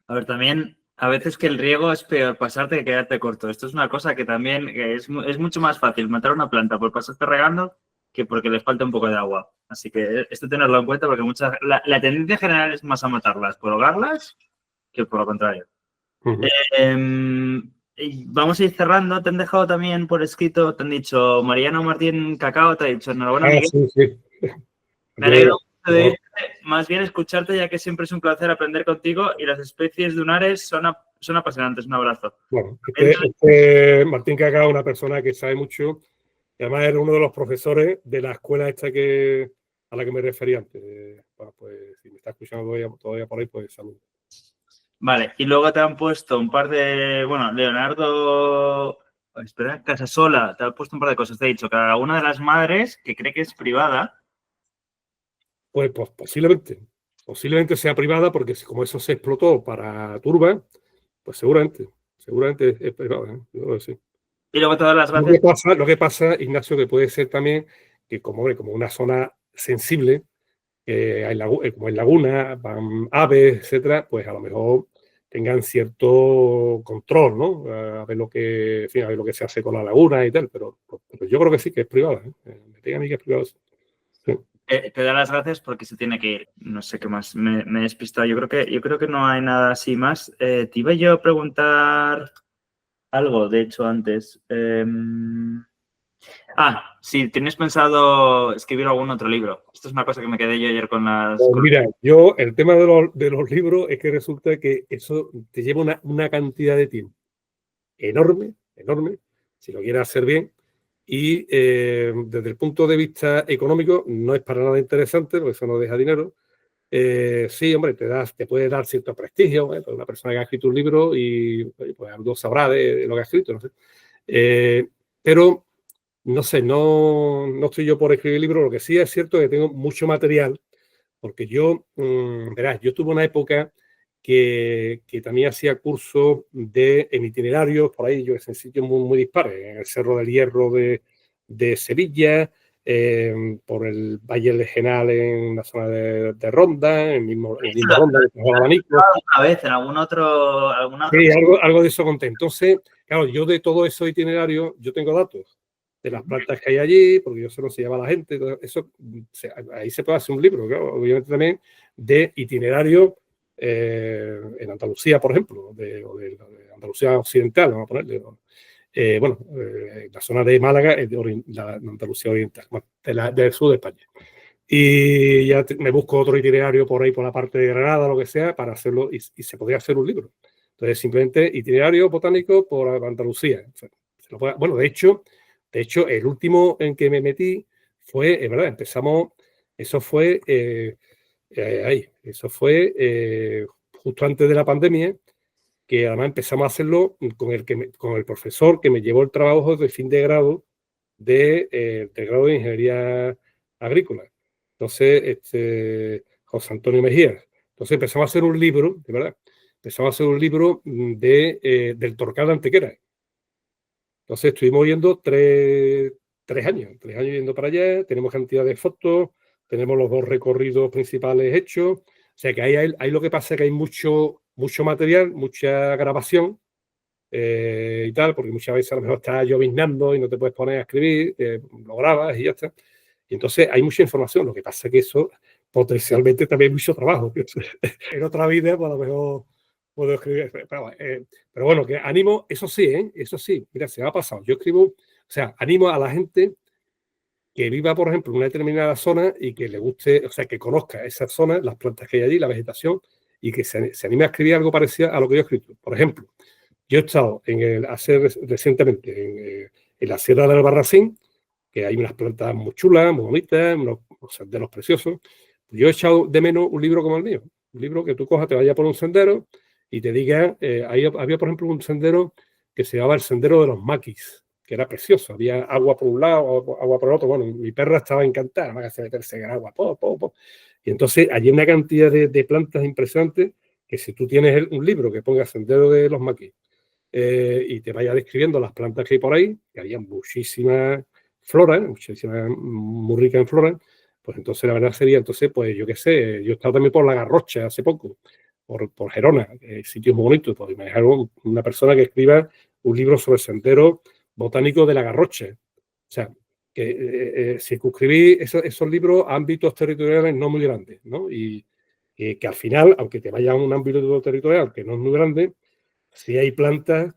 A ver, también a veces que el riego es peor pasarte que quedarte corto. Esto es una cosa que también es mucho más fácil matar una planta por pasarte regando que porque le falta un poco de agua. Así que esto tenerlo en cuenta porque la tendencia general es más a matarlas por ahogarlas que por lo contrario. Vamos a ir cerrando. Te han dejado también por escrito, te han dicho Mariano Martín Cacao, te ha dicho enhorabuena, Miguel. Sí. Me alegro mucho de irte, más bien escucharte, ya que siempre es un placer aprender contigo y las especies dunares son apasionantes. Un abrazo. Bueno, Martín Cacao es una persona que sabe mucho. Además, era uno de los profesores de la escuela esta a la que me refería antes. Bueno, pues si me está escuchando todavía por ahí, pues saludos. Vale, y luego te han puesto un par de... Bueno, Leonardo... Espera, Casasola, te han puesto un par de cosas. Te he dicho, cada una de las madres que cree que es privada. Pues posiblemente sea privada, porque como eso se explotó para turba, pues seguramente es privada. ¿eh? Yo creo que sí. Y luego todas las gracias. Lo que pasa, Ignacio, que puede ser también que como una zona sensible, como en laguna, van aves, etcétera, pues a lo mejor tengan cierto control, ¿no? A ver lo que se hace con la laguna y tal, pero yo creo que sí que es privada. Me diga a mí que es privada. Sí. Te da las gracias porque se tiene que ir. No sé qué más. Me he despistado. Yo creo que no hay nada así más. Te iba yo a preguntar algo, de hecho, antes. Si tienes pensado escribir algún otro libro. Esto es una cosa que me quedé yo ayer con las... Pues mira, el tema de los libros es que resulta que eso te lleva una cantidad de tiempo enorme, si lo quieres hacer bien. Y desde el punto de vista económico no es para nada interesante, porque eso no deja dinero. Sí, hombre, te puede dar cierto prestigio, pues una persona que ha escrito un libro y pues algo sabrá de lo que ha escrito, no sé. Pero no sé, no estoy yo por escribir libros. Lo que sí es cierto es que tengo mucho material, porque verás, yo tuve una época que también hacía cursos en itinerarios, por ahí, yo en sitios muy dispares, en el Cerro del Hierro de Sevilla, por el Valle del Genal en la zona de Ronda, el mismo Ronda, el abanico. Una vez, en alguna otra... Sí, algo de eso conté. Entonces, claro, yo de todo eso itinerario, yo tengo datos de las plantas que hay allí, porque yo sé cómo se llama la gente, eso, ahí se puede hacer un libro, claro, obviamente también de itinerario en Andalucía, por ejemplo, de Andalucía occidental, vamos a ponerle, la zona de Málaga es de la Andalucía oriental, del sur de España. Y ya me busco otro itinerario por ahí, por la parte de Granada, lo que sea, para hacerlo, y se podría hacer un libro. Entonces, simplemente itinerario botánico por Andalucía. Bueno, de hecho, el último en que me metí fue, es verdad, empezamos Eso fue justo antes de la pandemia, que además empezamos a hacerlo con el profesor que me llevó el trabajo de fin de grado del grado de Ingeniería Agrícola. Entonces, José Antonio Mejías. Entonces empezamos a hacer un libro, de verdad, empezamos a hacer un libro del Torcal de Antequera. Entonces estuvimos viendo tres años yendo para allá, tenemos cantidad de fotos, tenemos los 2 recorridos principales hechos, o sea que ahí lo que pasa es que hay mucho material, mucha grabación y tal, porque muchas veces a lo mejor está lloviznando y no te puedes poner a escribir, lo grabas y ya está. Y entonces hay mucha información, lo que pasa es que eso potencialmente también hay mucho trabajo. En otra vida, pues a lo mejor puedo escribir, pero bueno, que animo, eso sí, mira, se me ha pasado. Yo escribo, o sea, animo a la gente que viva, por ejemplo, en una determinada zona y que le guste, o sea, que conozca esa zona, las plantas que hay allí, la vegetación, y que se anime a escribir algo parecido a lo que yo he escrito. Por ejemplo, yo he estado recientemente en la Sierra del Albarracín, que hay unas plantas muy chulas, muy bonitas, unos senderos preciosos. Yo he echado de menos un libro como el mío, un libro que tú cojas, te vayas por un sendero y te diga, había por ejemplo un sendero que se llamaba el Sendero de los Maquis, que era precioso, había agua por un lado, agua por el otro. Bueno, mi perra estaba encantada, me hace meterse en el agua, Y entonces allí hay una cantidad de plantas impresionantes que si tú tienes un libro que ponga Sendero de los Maquis y te vaya describiendo las plantas que hay por ahí, que había muchísimas flora, muchísimas, muy rica en flora, pues entonces la verdad sería, pues yo qué sé, yo he estado también por La Garrocha hace poco, por Gerona, sitios muy bonitos, pues me dejaron una persona que escriba un libro sobre el sendero botánico de La Garrocha. O sea, que circunscribí esos libros a ámbitos territoriales no muy grandes, ¿no? Y que al final, aunque te vaya a un ámbito territorial que no es muy grande, sí hay plantas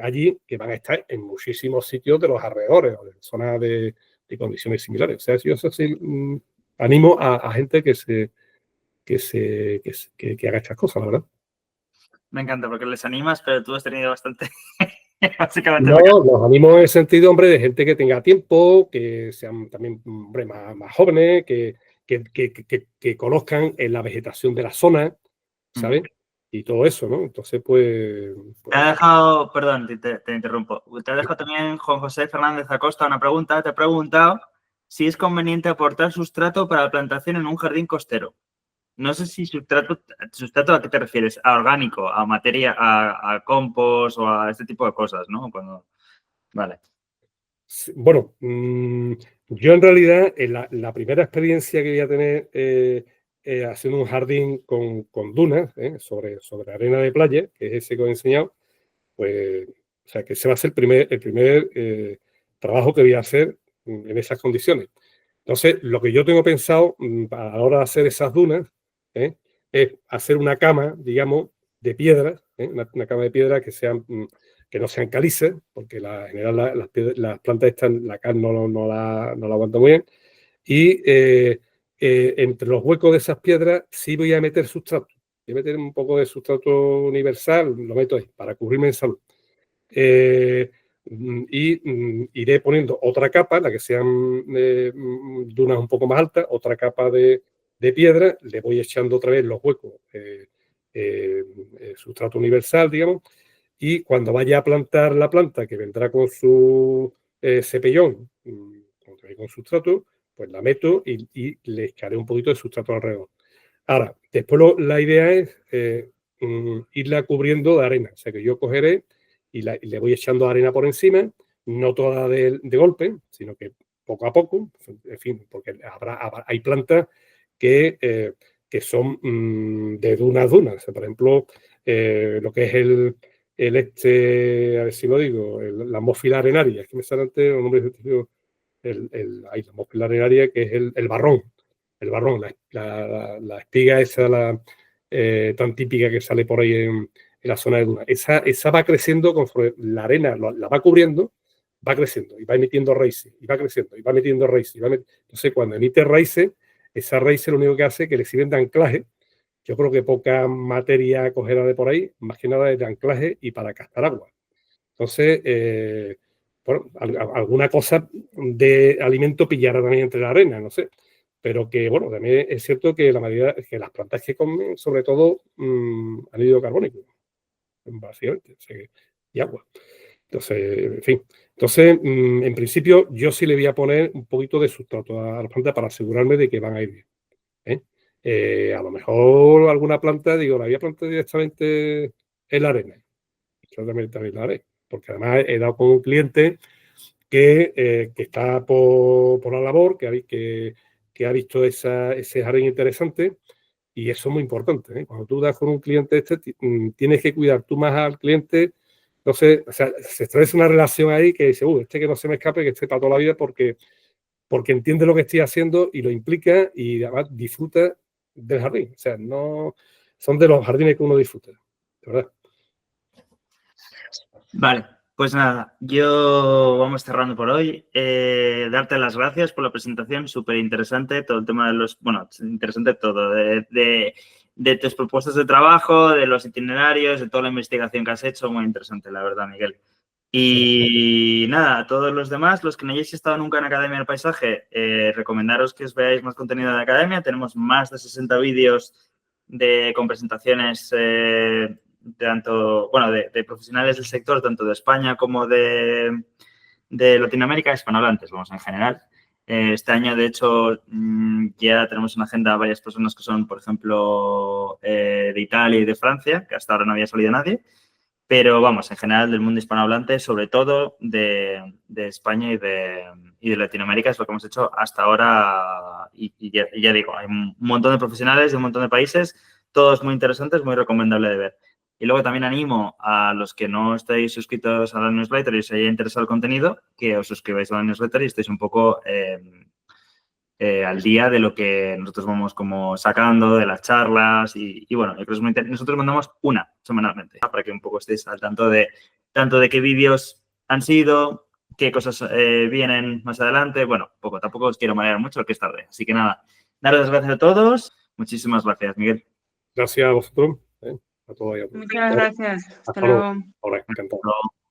allí que van a estar en muchísimos sitios de los alrededores o de zonas de condiciones similares. O sea, yo eso sí animo a gente que haga estas cosas, la verdad. Me encanta porque les animas, pero tú has tenido bastante, básicamente. No, los animo en el sentido, hombre, de gente que tenga tiempo, que sean también, hombre, más jóvenes, que conozcan la vegetación de la zona, ¿sabes? Y todo eso, ¿no? Entonces, pues... Te ha dejado, perdón, te interrumpo. Te ha dejado también Juan José Fernández Acosta una pregunta. Te ha preguntado si es conveniente aportar sustrato para la plantación en un jardín costero. No sé si sustrato ¿a qué te refieres? ¿A orgánico, a materia, a compost o a este tipo de cosas, ¿no? Vale. Bueno, yo en realidad, la primera experiencia que voy a tener haciendo un jardín con dunas, sobre arena de playa, que es ese que os he enseñado, pues, o sea, que ese va a ser el primer trabajo que voy a hacer en esas condiciones. Entonces, lo que yo tengo pensado a la hora de hacer esas dunas es hacer una cama, digamos, de piedra, una cama de piedra que no sean calizas, porque en general las plantas están, la cal no la aguanta muy bien. Y entre los huecos de esas piedras sí voy a meter sustrato. Voy a meter un poco de sustrato universal, lo meto ahí, para cubrirme en salud. Iré poniendo otra capa, la que sean dunas un poco más altas, otra capa de piedra, le voy echando otra vez los huecos, sustrato universal, digamos, y cuando vaya a plantar la planta, que vendrá con su cepellón, con sustrato, pues la meto y le echaré un poquito de sustrato alrededor. Ahora, después la idea es irla cubriendo de arena, o sea que yo cogeré y le voy echando arena por encima, no toda de golpe, sino que poco a poco, en fin, porque hay plantas que son de duna a duna. O sea, por ejemplo, lo que es a ver si lo digo, la mófila arenaria, es que me sale antes el nombre la mófila arenaria, que es el barrón, la espiga esa, tan típica que sale por ahí en la zona de duna. Esa va creciendo conforme la arena la va cubriendo, va creciendo y va emitiendo raíces, y va creciendo y va metiendo raíces. Entonces, cuando emite raíces, esa raíz lo único que hace es que le sirven de anclaje. Yo creo que poca materia cogerá de por ahí, más que nada es de anclaje y para captar agua. Entonces, bueno, alguna cosa de alimento pillará también entre la arena, no sé. pero que, bueno, también es cierto que la mayoría, que las plantas que comen, sobre todo, anhídrido carbónico, básicamente, o sea, y agua. Entonces, en fin. Entonces, en principio, yo sí le voy a poner un poquito de sustrato a las plantas para asegurarme de que van a ir bien. A lo mejor alguna planta, digo, la voy a plantar directamente en la arena. Yo también la haré, porque además he dado con un cliente que está por la labor, que ha visto ese jardín interesante, y eso es muy importante, ¿eh? Cuando tú das con un cliente tienes que cuidar tú más al cliente. Entonces, o sea, se establece una relación ahí que dice, este que no se me escape, que esté para toda la vida porque entiende lo que estoy haciendo y lo implica y además disfruta del jardín. O sea, no son de los jardines que uno disfruta, de verdad. Vale, pues nada, yo vamos cerrando por hoy. Darte las gracias por la presentación, súper interesante, todo el tema de los, bueno, interesante todo, de tus propuestas de trabajo, de los itinerarios, de toda la investigación que has hecho, muy interesante, la verdad, Miguel. Y nada, a todos los demás, los que no hayáis estado nunca en Academia del Paisaje, recomendaros que os veáis más contenido de Academia. Tenemos más de 60 vídeos con presentaciones tanto, bueno, de profesionales del sector, tanto de España como de Latinoamérica, hispanohablantes, vamos, en general. Este año, de hecho, ya tenemos una agenda de varias personas que son, por ejemplo, de Italia y de Francia, que hasta ahora no había salido nadie. Pero vamos, en general del mundo hispanohablante, sobre todo de España y de Latinoamérica, es lo que hemos hecho hasta ahora. Y ya digo, hay un montón de profesionales de un montón de países, todos muy interesantes, muy recomendable de ver. Y luego también animo a los que no estéis suscritos a la newsletter y os haya interesado el contenido, que os suscribáis a la newsletter y estéis un poco al día de lo que nosotros vamos como sacando, de las charlas y bueno, yo creo que es muy interesante. Nosotros mandamos una semanalmente para que un poco estéis al tanto de tanto de qué vídeos han sido, qué cosas vienen más adelante. Bueno, tampoco os quiero marear mucho porque es tarde. Así que nada, daros las gracias a todos. Muchísimas gracias, Miguel. Gracias a vosotros. A todos y a todos. Muchas gracias. Hasta luego. luego. Ahora, encantado. Hasta luego.